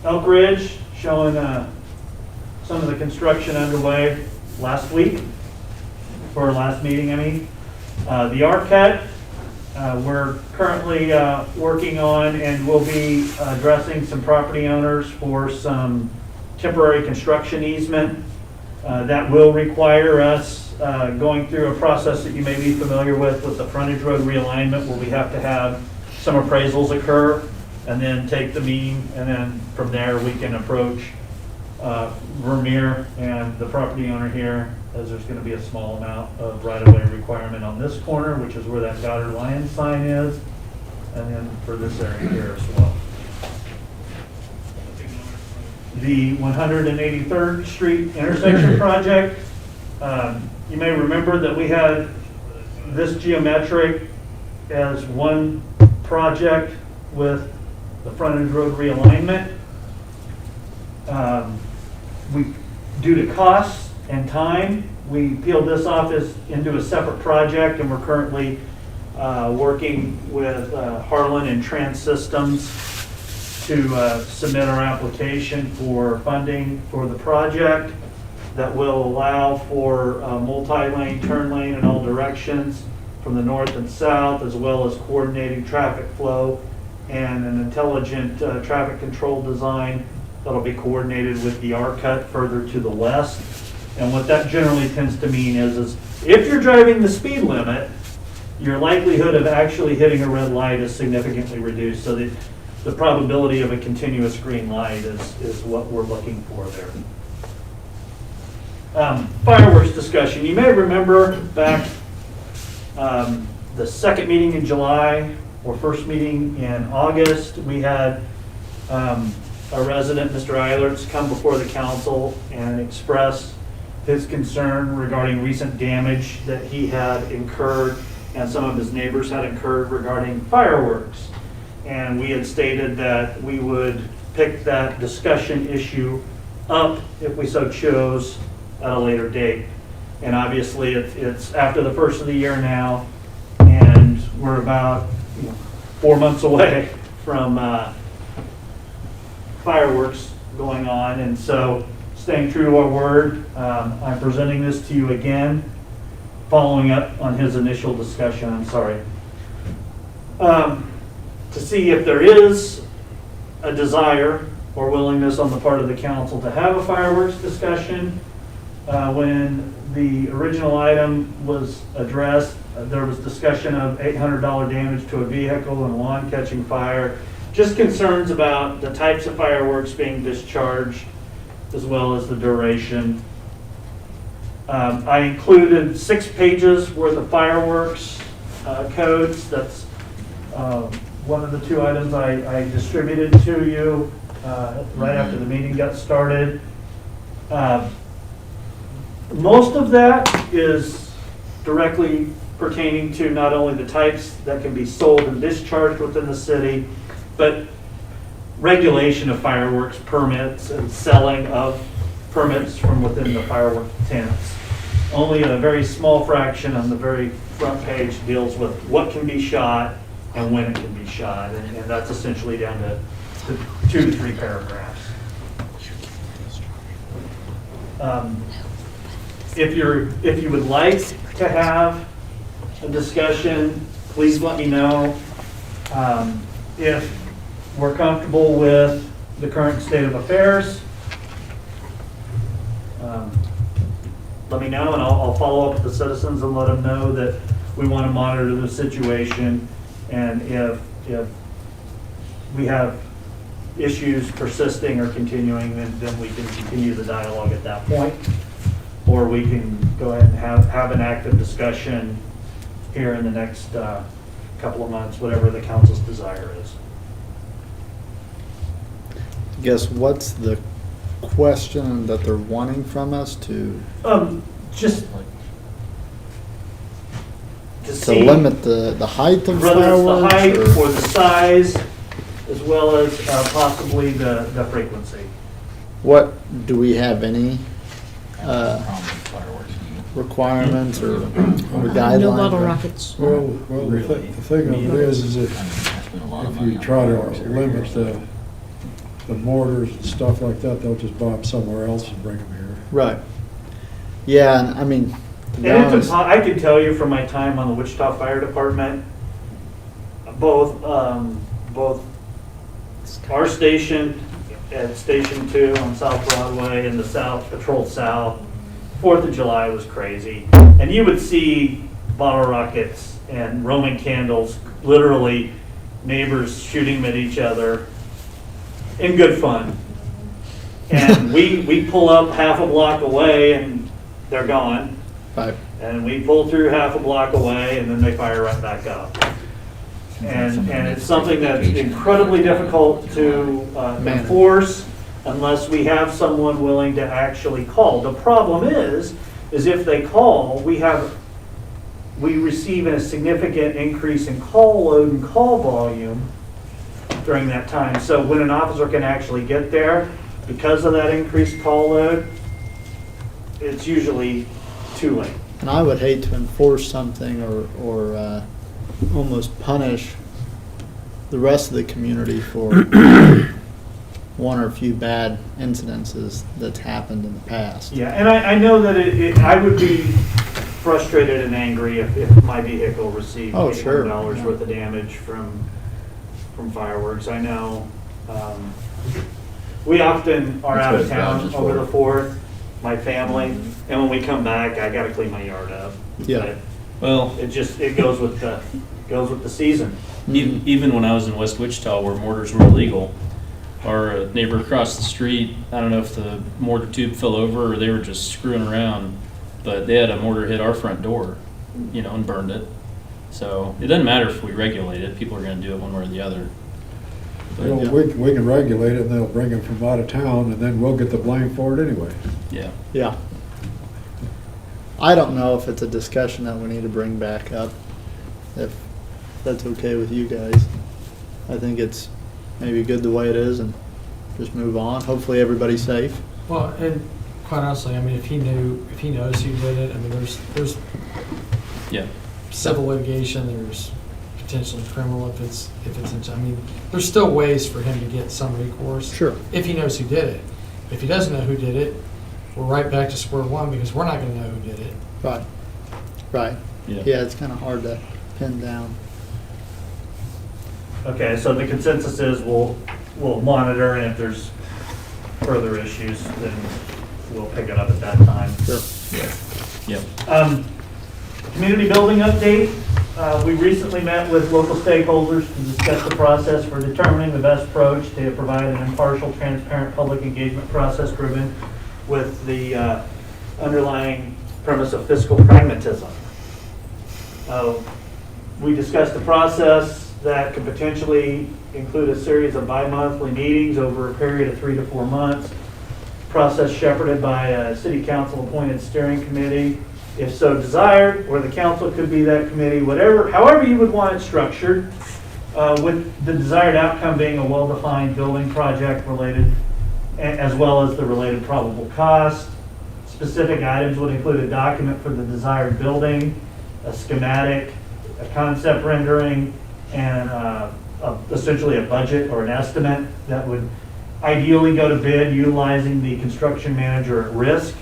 Elk Ridge, showing some of the construction underway last week, for our last meeting, I mean. The Arquette, we're currently working on and will be addressing some property owners for some temporary construction easement. That will require us going through a process that you may be familiar with the frontage road realignment, where we have to have some appraisals occur and then take the mean, and then from there we can approach Vermeer and the property owner here, as there's going to be a small amount of right-of-way requirement on this corner, which is where that Goddard Lions sign is, and then for this area here as well. The 183rd Street intersection project, you may remember that we had this geometric as one project with the frontage road realignment. Due to costs and time, we peeled this off into a separate project, and we're currently working with Harlan and Trans Systems to submit our application for funding for the project that will allow for multi-lane, turn lane in all directions from the north and south, as well as coordinating traffic flow and an intelligent traffic control design that'll be coordinated with the R-cut further to the west. And what that generally tends to mean is if you're driving the speed limit, your likelihood of actually hitting a red light is significantly reduced. So the probability of a continuous green light is what we're looking for there. Fireworks discussion. You may remember back the second meeting in July or first meeting in August, we had a resident, Mr. Eilertz, come before the council and express his concern regarding recent damage that he had incurred and some of his neighbors had incurred regarding fireworks. And we had stated that we would pick that discussion issue up if we so chose at a later date. And obviously it's after the first of the year now, and we're about 4 months away from fireworks going on, and so staying true to our word, I'm presenting this to you again, following up on his initial discussion, I'm sorry, to see if there is a desire or willingness on the part of the council to have a fireworks discussion. When the original item was addressed, there was discussion of $800 damage to a vehicle and lawn catching fire. just concerns about the types of fireworks being discharged, as well as the duration. I included 6 pages worth of fireworks codes. That's one of the 2 items I distributed to you right after the meeting got started. Most of that is directly pertaining to not only the types that can be sold and discharged within the city, but regulation of fireworks permits and selling of permits from within the firework tents. Only a very small fraction on the very front page deals with what can be shot and when it can be shot, and that's essentially down to 2 to 3 paragraphs. If you would like to have a discussion, please let me know. If we're comfortable with the current state of affairs, let me know, and I'll follow up with the citizens and let them know that we want to monitor the situation, and if we have issues persisting or continuing, then we can continue the dialogue at that point, or we can go ahead and have an active discussion here in the next couple of months, whatever the council's desire is. Guess what's the question that they're wanting from us to Just to to see limit the height of whether it's the fireworks? height or- or the size, as well as possibly the frequency. What, do we have any requirements or guidelines? No bottle or- rockets. Well, the thing of it is if you try to limit the mortars and stuff like that, they'll just buy them somewhere else and bring them here. Right. Yeah, and I mean, to be And honest, I can tell you from my time on the Wichita Fire Department, both our station at Station 2 on South Broadway and the South Patrol South, 4th of July was crazy. And you would see bottle rockets and Roman candles, literally neighbors shooting at each other in good fun. And we pull up half a block away and they're gone. right. And we pull through half a block away and then they fire right back up. And it's something that's incredibly difficult to enforce unless we have someone willing to actually call. The problem is if they call, we receive a significant increase in call load and call volume during that time. So when an officer can actually get there, because of that increased call load, it's usually too late. And I would hate to enforce something or almost punish the rest of the community for one or a few bad incidences that's happened in the past. Yeah, and I know that I would be frustrated and angry if my vehicle received Oh, sure. $800 worth of damage from fireworks. I know. We often are That's out what of the garage town is over for. the 4th, my family, and when we come back, I gotta clean my yard up. Yeah. Well, It goes with the season. even when I was in West Wichita where mortars were illegal, our neighbor across the street, I don't know if the mortar tube fell over or they were just screwing around, but they had a mortar hit our front door, and burned it. So it doesn't matter if we regulate it, people are gonna do it one way or the other. You know, we can regulate it and they'll bring them from out of town and then we'll get the blame for it anyway. Yeah. Yeah. I don't know if it's a discussion that we need to bring back up, if that's okay with you guys. I think it's maybe good the way it is and just move on. Hopefully everybody's safe. Well, and quite honestly, I mean, if he knows who did it, I mean, there's Yeah. civil litigation, there's potentially criminal if it's, I mean, there's still ways for him to get some recourse. Sure. If he knows who did it. If he doesn't know who did it, we're right back to square one because we're not gonna know who did it. Right. Right. Yeah. Yeah, it's kind of hard to pin down. Okay, so the consensus is we'll monitor, and if there's further issues, then we'll pick it up at that time. Sure. Yep. Community building update. We recently met with local stakeholders to discuss the process for determining the best approach to provide an impartial, transparent public engagement process driven with the underlying premise of fiscal pragmatism. We discussed a process that could potentially include a series of bi-monthly meetings over a period of 3 to 4 months, process shepherded by a city council appointed steering committee, if so desired, or the council could be that committee, however you would want it structured, with the desired outcome being a well-defined building project related, as well as the related probable cost. Specific items would include a document for the desired building, a schematic, a concept rendering, and essentially a budget or an estimate that would ideally go to bid utilizing the construction manager at risk,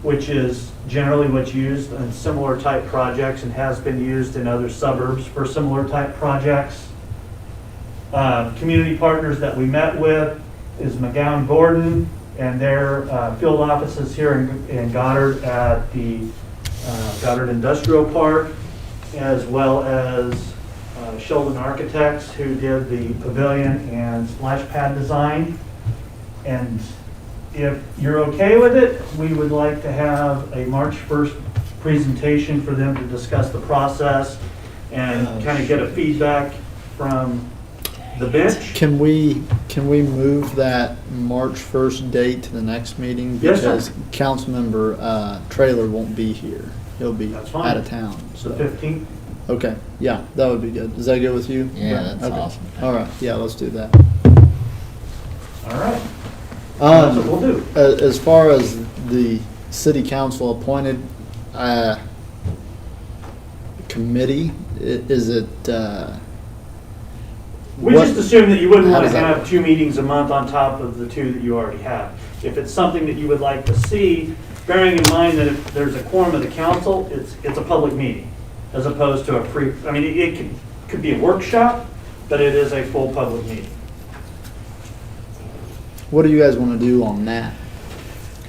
which is generally what's used in similar type projects and has been used in other suburbs for similar type projects. Community partners that we met with is McGowan Gordon and their field offices here in Goddard at the Goddard Industrial Park, as well as Sheldon Architects, who did the pavilion and splash pad design. And if you're okay with it, we would like to have a March 1st presentation for them to discuss the process and kind of get a feedback from the bench. Can we move that March 1st date to the next meeting? Yes, sir. Because Councilmember Trailer won't be here. He'll be That's fine. out of town. So. The 15th. Okay, yeah, that would be good. Is that good with you? Yeah, Brent? that's Okay. awesome. All right, yeah, let's do that. All right. That's what we'll do. As far as the city council appointed committee, is it? We what- just assume that you wouldn't how want to does that have work? 2 meetings a month on top of the 2 that you already have. If it's something that you would like to see, bearing in mind that if there's a quorum of the council, it's a public meeting, as opposed to it could be a workshop, but it is a full public meeting. What do you guys want to do on that?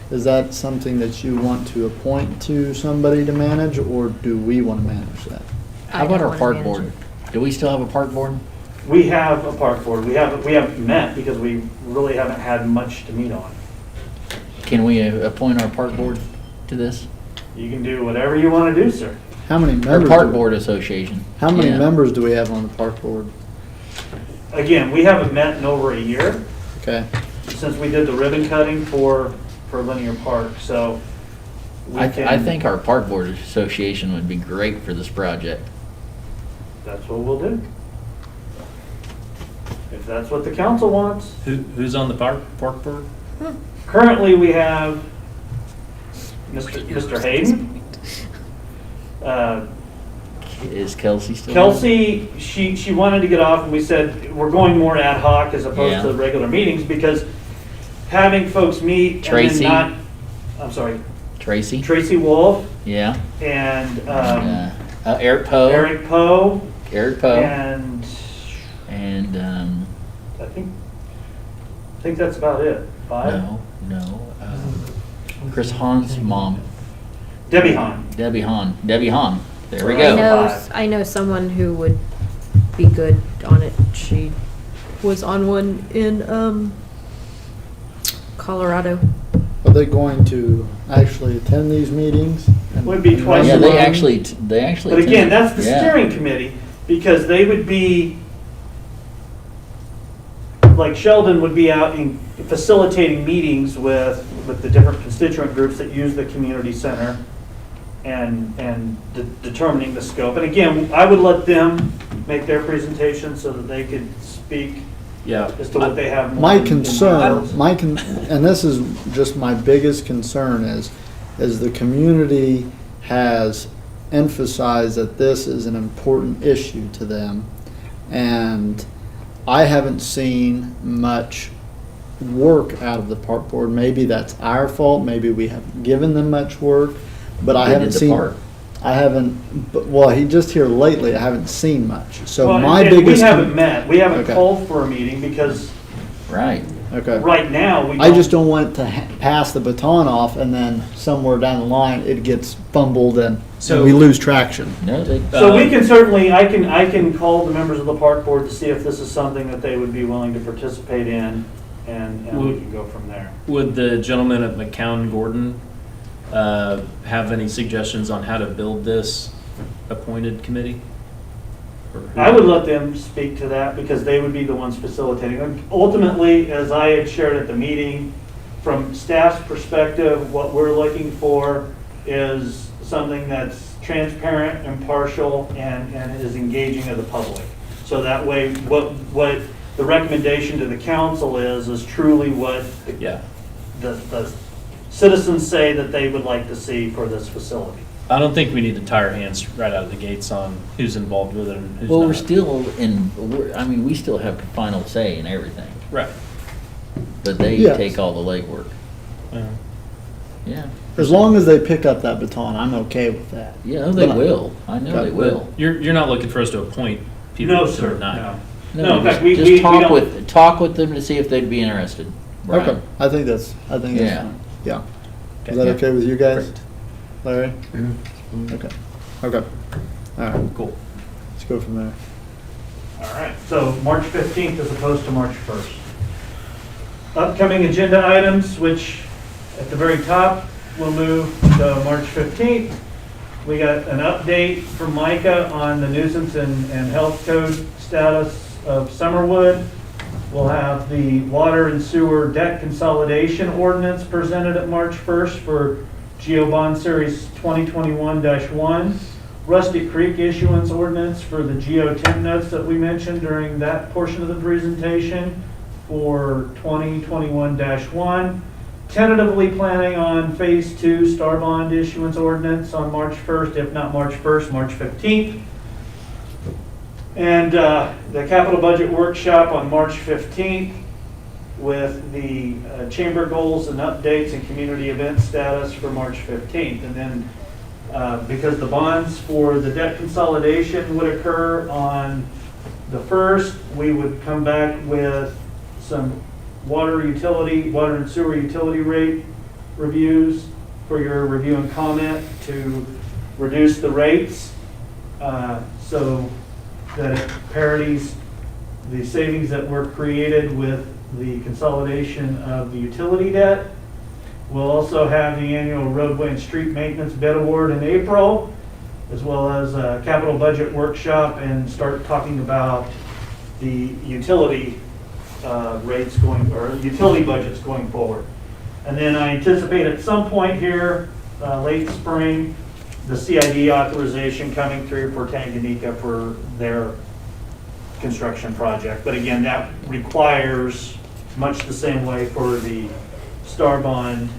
Is that something that you want to appoint to somebody to manage, or do we want to manage that? How about our park board? Do we still have a park board? We have a park board. We haven't met because we really haven't had much to meet on. Can we appoint our park board to this? You can do whatever you want to do, sir. How many Our members? park board association. How many Yeah. members do we have on the park board? Again, we haven't met in over a year Okay. since we did the ribbon cutting for Linear Park, so we I can. think our park board association would be great for this project. That's what we'll do. If that's what the council wants. Who's on the park board? Currently, we have Mr. Hayden. Is Kelsey still? Kelsey, she wanted to get off, and we said, we're going more ad hoc as opposed Yeah. to regular meetings, because having folks meet and Tracy. then not, I'm sorry, Tracy? Tracy Wolf Yeah. and Eric Poe. Eric Poe, Eric Poe. and And, I think that's about it. 5? no. Chris Hahn's mom. Debbie Hahn. Debbie Hahn. Debbie Hahn. There we I go. know. I know someone who would be good on it. She was on one in Colorado. Are they going to actually attend these meetings? Would be twice Yeah, a they month. actually. But again, that's the yeah. steering committee, because they would be, like Sheldon would be out in facilitating meetings with the different constituent groups that use the community center and determining the scope. And again, I would let them make their presentation so that they could speak Yeah. as to what they have. more My in concern, minds. and this is just my biggest concern is the community has emphasized that this is an important issue to them. And I haven't seen much work out of the park board. Maybe that's our fault. Maybe we haven't given them much work, but I They haven't did the seen. park. I haven't. Well, he just here lately. I haven't seen much. So Well, my and biggest. we haven't met. We haven't Okay. called for a meeting because Right. Okay. Right now, we don't. I just don't want to pass the baton off and then somewhere down the line it gets fumbled and So- we lose traction. No, they, So we can certainly, I can call the members of the park board to see if this is something that they would be willing to participate in, and we can go from there. Would the gentleman at McCown Gordon have any suggestions on how to build this appointed committee? Or who- I would let them speak to that because they would be the ones facilitating. Ultimately, as I had shared at the meeting, from staff's perspective, what we're looking for is something that's transparent, impartial, and is engaging of the public. So that way, what the recommendation to the council is truly what Yeah. the citizens say that they would like to see for this facility. I don't think we need to tie our hands right out of the gates on who's involved with it and who's well, not. we're still in, I mean, we still have final say in everything, Right. but they Yes. take all the legwork. Well, Yeah. As long as they pick up that baton, I'm okay with that. Yeah, they But I- will. I know they will. You're not looking for us to appoint people No, to sir, or not. no. No, No, in fact, we just talk don't. talk with them to see if they'd be interested. Brian. Okay, I think that's Yeah. fine. Yeah. Is that okay with you guys? Larry? Okay. Okay. All right, Cool. let's go from there. All right, so March 15th as opposed to March 1st. Upcoming agenda items, which at the very top, we'll move to March 15th. We got an update from Micah on the nuisance and health code status of Summerwood. We'll have the water and sewer debt consolidation ordinance presented at March 1st for Geo Bond Series 2021-1. Rustic Creek issuance ordinance for the Geo 10 notes that we mentioned during that portion of the presentation for 2021-1. Tentatively planning on Phase 2 Star Bond issuance ordinance on March 1st, if not March 1st, March 15th. And the capital budget workshop on March 15th with the chamber goals and updates and community event status for March 15th. And then because the bonds for the debt consolidation would occur on the 1st, we would come back with some water and sewer utility rate reviews for your review and comment to reduce the rates so that it parodies the savings that were created with the consolidation of the utility debt. We'll also have the annual roadway and street maintenance bid award in April, as well as a capital budget workshop, and start talking about the utility rates going, or utility budgets going forward. And then I anticipate at some point here, late spring, the CID authorization coming through for Tanganyika for their construction project. But again, that requires, much the same way for the Star Bond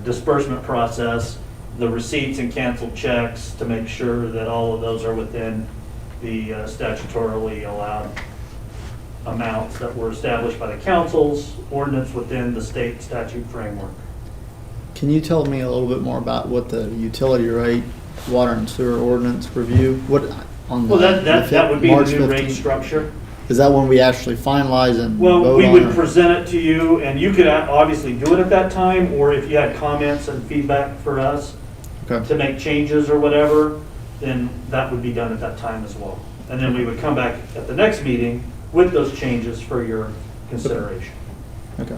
disbursement process, the receipts and canceled checks to make sure that all of those are within the statutorily allowed amounts that were established by the council's ordinance within the state statute framework. Can you tell me a little bit more about what the utility rate, water and sewer ordinance review, what, on the? Well, that would be the March new rate 15th? structure. Is that when we actually finalize and Well, vote we on would it? present it to you, and you could obviously do it at that time, or if you had comments and feedback for us Okay. to make changes or whatever, then that would be done at that time as well. And then we would come back at the next meeting with those changes for your consideration. Okay.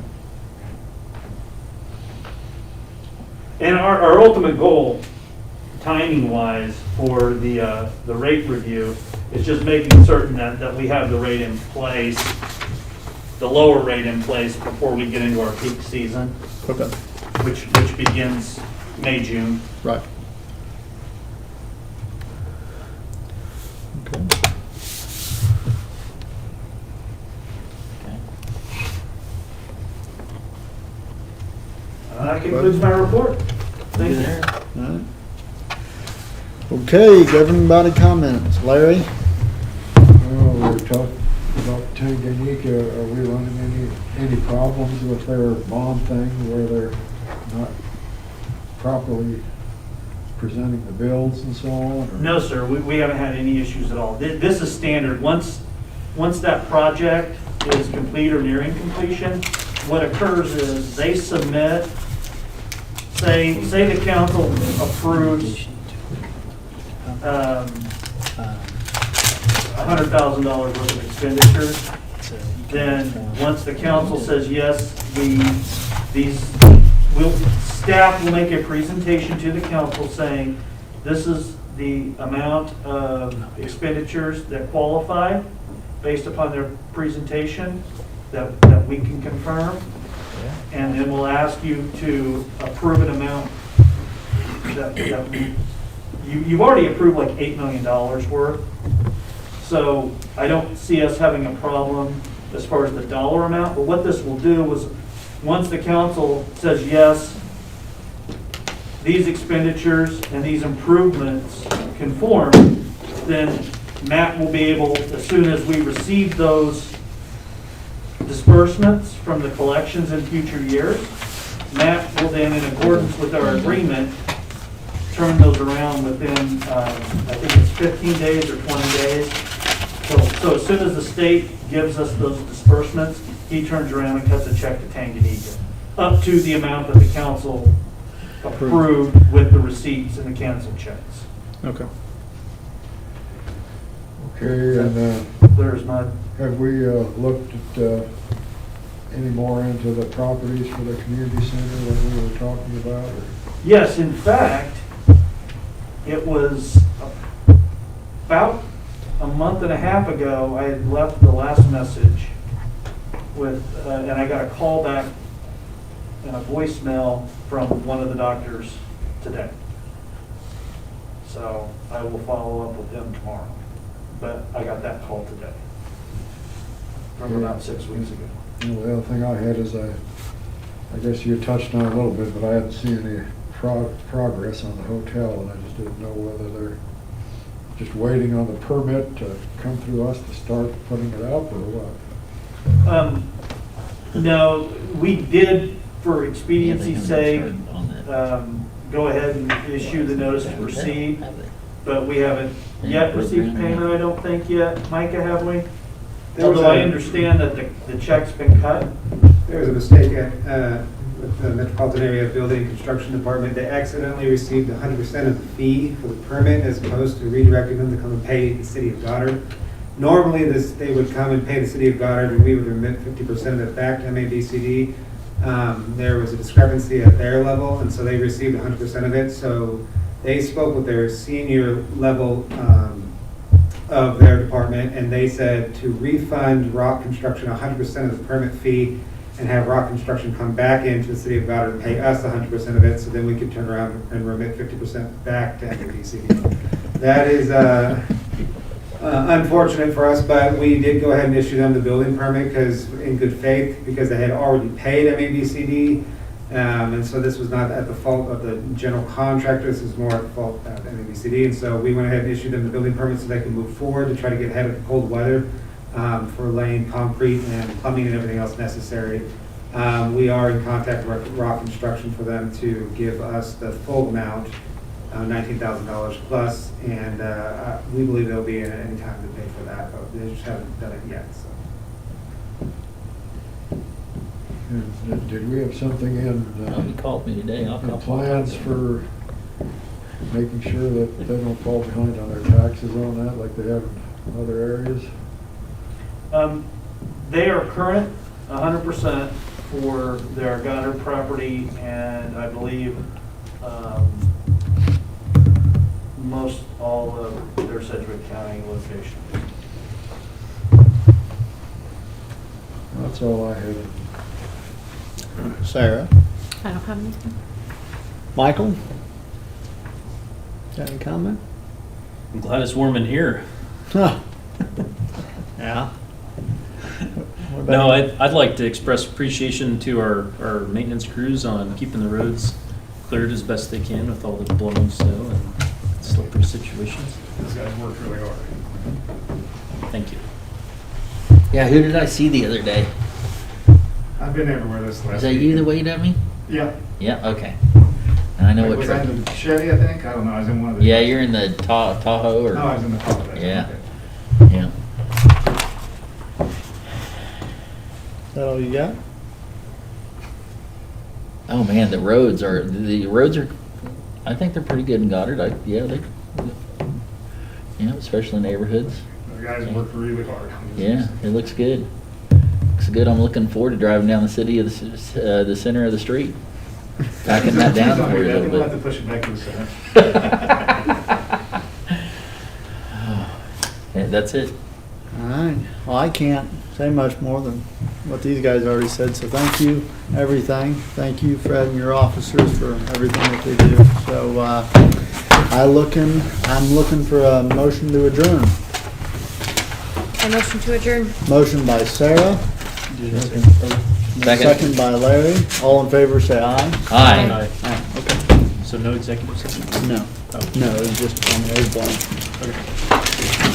And our ultimate goal, timing-wise, for the rate review is just making certain that we have the rate in place, the lower rate in place before we get into our peak season, Okay. which begins May, June. Right. Okay. That concludes my report. Thank you. All right. Okay, governing body comments. Larry? Well, we're talking about Tanganyika. Are we running any problems with their bond thing where they're not properly presenting the bills and so on? or- No, sir, we haven't had any issues at all. This is standard. Once once that project is complete or nearing completion, what occurs is they submit, say the council approves $100,000 worth of expenditures, then once the council says yes, staff will make a presentation to the council saying, this is the amount of expenditures that qualify based upon their presentation that we can confirm. And then we'll ask you to approve an amount you've already approved like $8 million worth. So I don't see us having a problem as far as the dollar amount, but what this will do is, once the council says yes, these expenditures and these improvements conform, then Matt will be able, as soon as we receive those disbursements from the collections in future years, Matt will then, in accordance with our agreement, turn those around within, I think it's 15 days or 20 days. So as soon as the state gives us those disbursements, he turns around and cuts a check to Tanganyika, up to the amount that the council approved with the receipts and the canceled checks. Okay. Okay, and There's my, have we looked at any more into the properties for the community center that we were talking about? Or? yes, in fact, it was about a month and a half ago, I had left the last message with, and I got a call back and a voicemail from one of the doctors today. So I will follow up with him tomorrow. But I got that call today from about 6 weeks ago. Well, the other thing I had is I guess you touched on it a little bit, but I hadn't seen any progress on the hotel, and I just didn't know whether they're just waiting on the permit to come through us to start putting it up, or what? No, we did, for expediency's sake, go ahead and issue the notice to proceed, but we haven't yet received payment, I don't think yet. Micah, have we? Although I understand that the check's been cut. There was a mistake with the Metropolitan Area Building and Construction Department. They accidentally received 100% of the fee for the permit as opposed to redirecting them to come and pay the city of Goddard. Normally, they would come and pay the city of Goddard, and we would remit 50% of it back to MABCD. There was a discrepancy at their level, and so they received 100% of it. So they spoke with their senior level of their department, and they said to refund Rock Construction 100% of the permit fee and have Rock Construction come back into the city of Goddard and pay us 100% of it, so then we could turn around and remit 50% back to MABCD. That is unfortunate for us, but we did go ahead and issue them the building permit because, in good faith, because they had already paid MABCD, and so this was not at the fault of the general contractor. This is more at the fault of MABCD, and so we went ahead and issued them the building permit so they could move forward to try to get ahead of the cold weather for laying concrete and plumbing and everything else necessary. We are in contact with Rock Construction for them to give us the full amount, $19,000 plus, and we believe they'll be in any time to pay for that, but they just haven't done it yet. So. And did we have something in He called me today. I'll call. plans for making sure that they don't fall behind on their taxes on that like they have in other areas? They are current 100% for their Goddard property, and I believe most all of their Sedgwick County locations. That's all I had. Sarah? I don't have anything. Michael? Got any comment? I'm glad it's warm in here. Huh. Yeah. What about No, you? I'd like to express appreciation to our maintenance crews on keeping the roads cleared as best they can with all the blowing snow and slippery situations. Those guys worked really hard. Thank you. Yeah, who did I see the other day? I've been everywhere this last Is that week. you that waved at me? Yeah. Yeah, okay. I know what Was I truck. in the Chevy, I think? I don't know. I was in one of the. Yeah, you're in the Tahoe or? No, I was in the Tahoe. Yeah. Okay. Yeah. that all you got? Oh, man, the roads are, I think they're pretty good in Goddard. Especially neighborhoods. The guys worked really hard. Yeah, it looks good. Looks good. I'm looking forward to driving down the city of the center of the street. Packing that down for you a little We'll have to bit. push it back to the center. And that's it. All right. Well, I can't say much more than what these guys already said, so thank you, everything. Thank you, Fred, and your officers for everything that they do. So, I'm looking for a motion to adjourn. I motion to adjourn. Motion by Sarah. Second by Larry. All in favor, say aye. Aye. Aye. Okay. So no executive session? No. No, it's just on the old blank. Okay.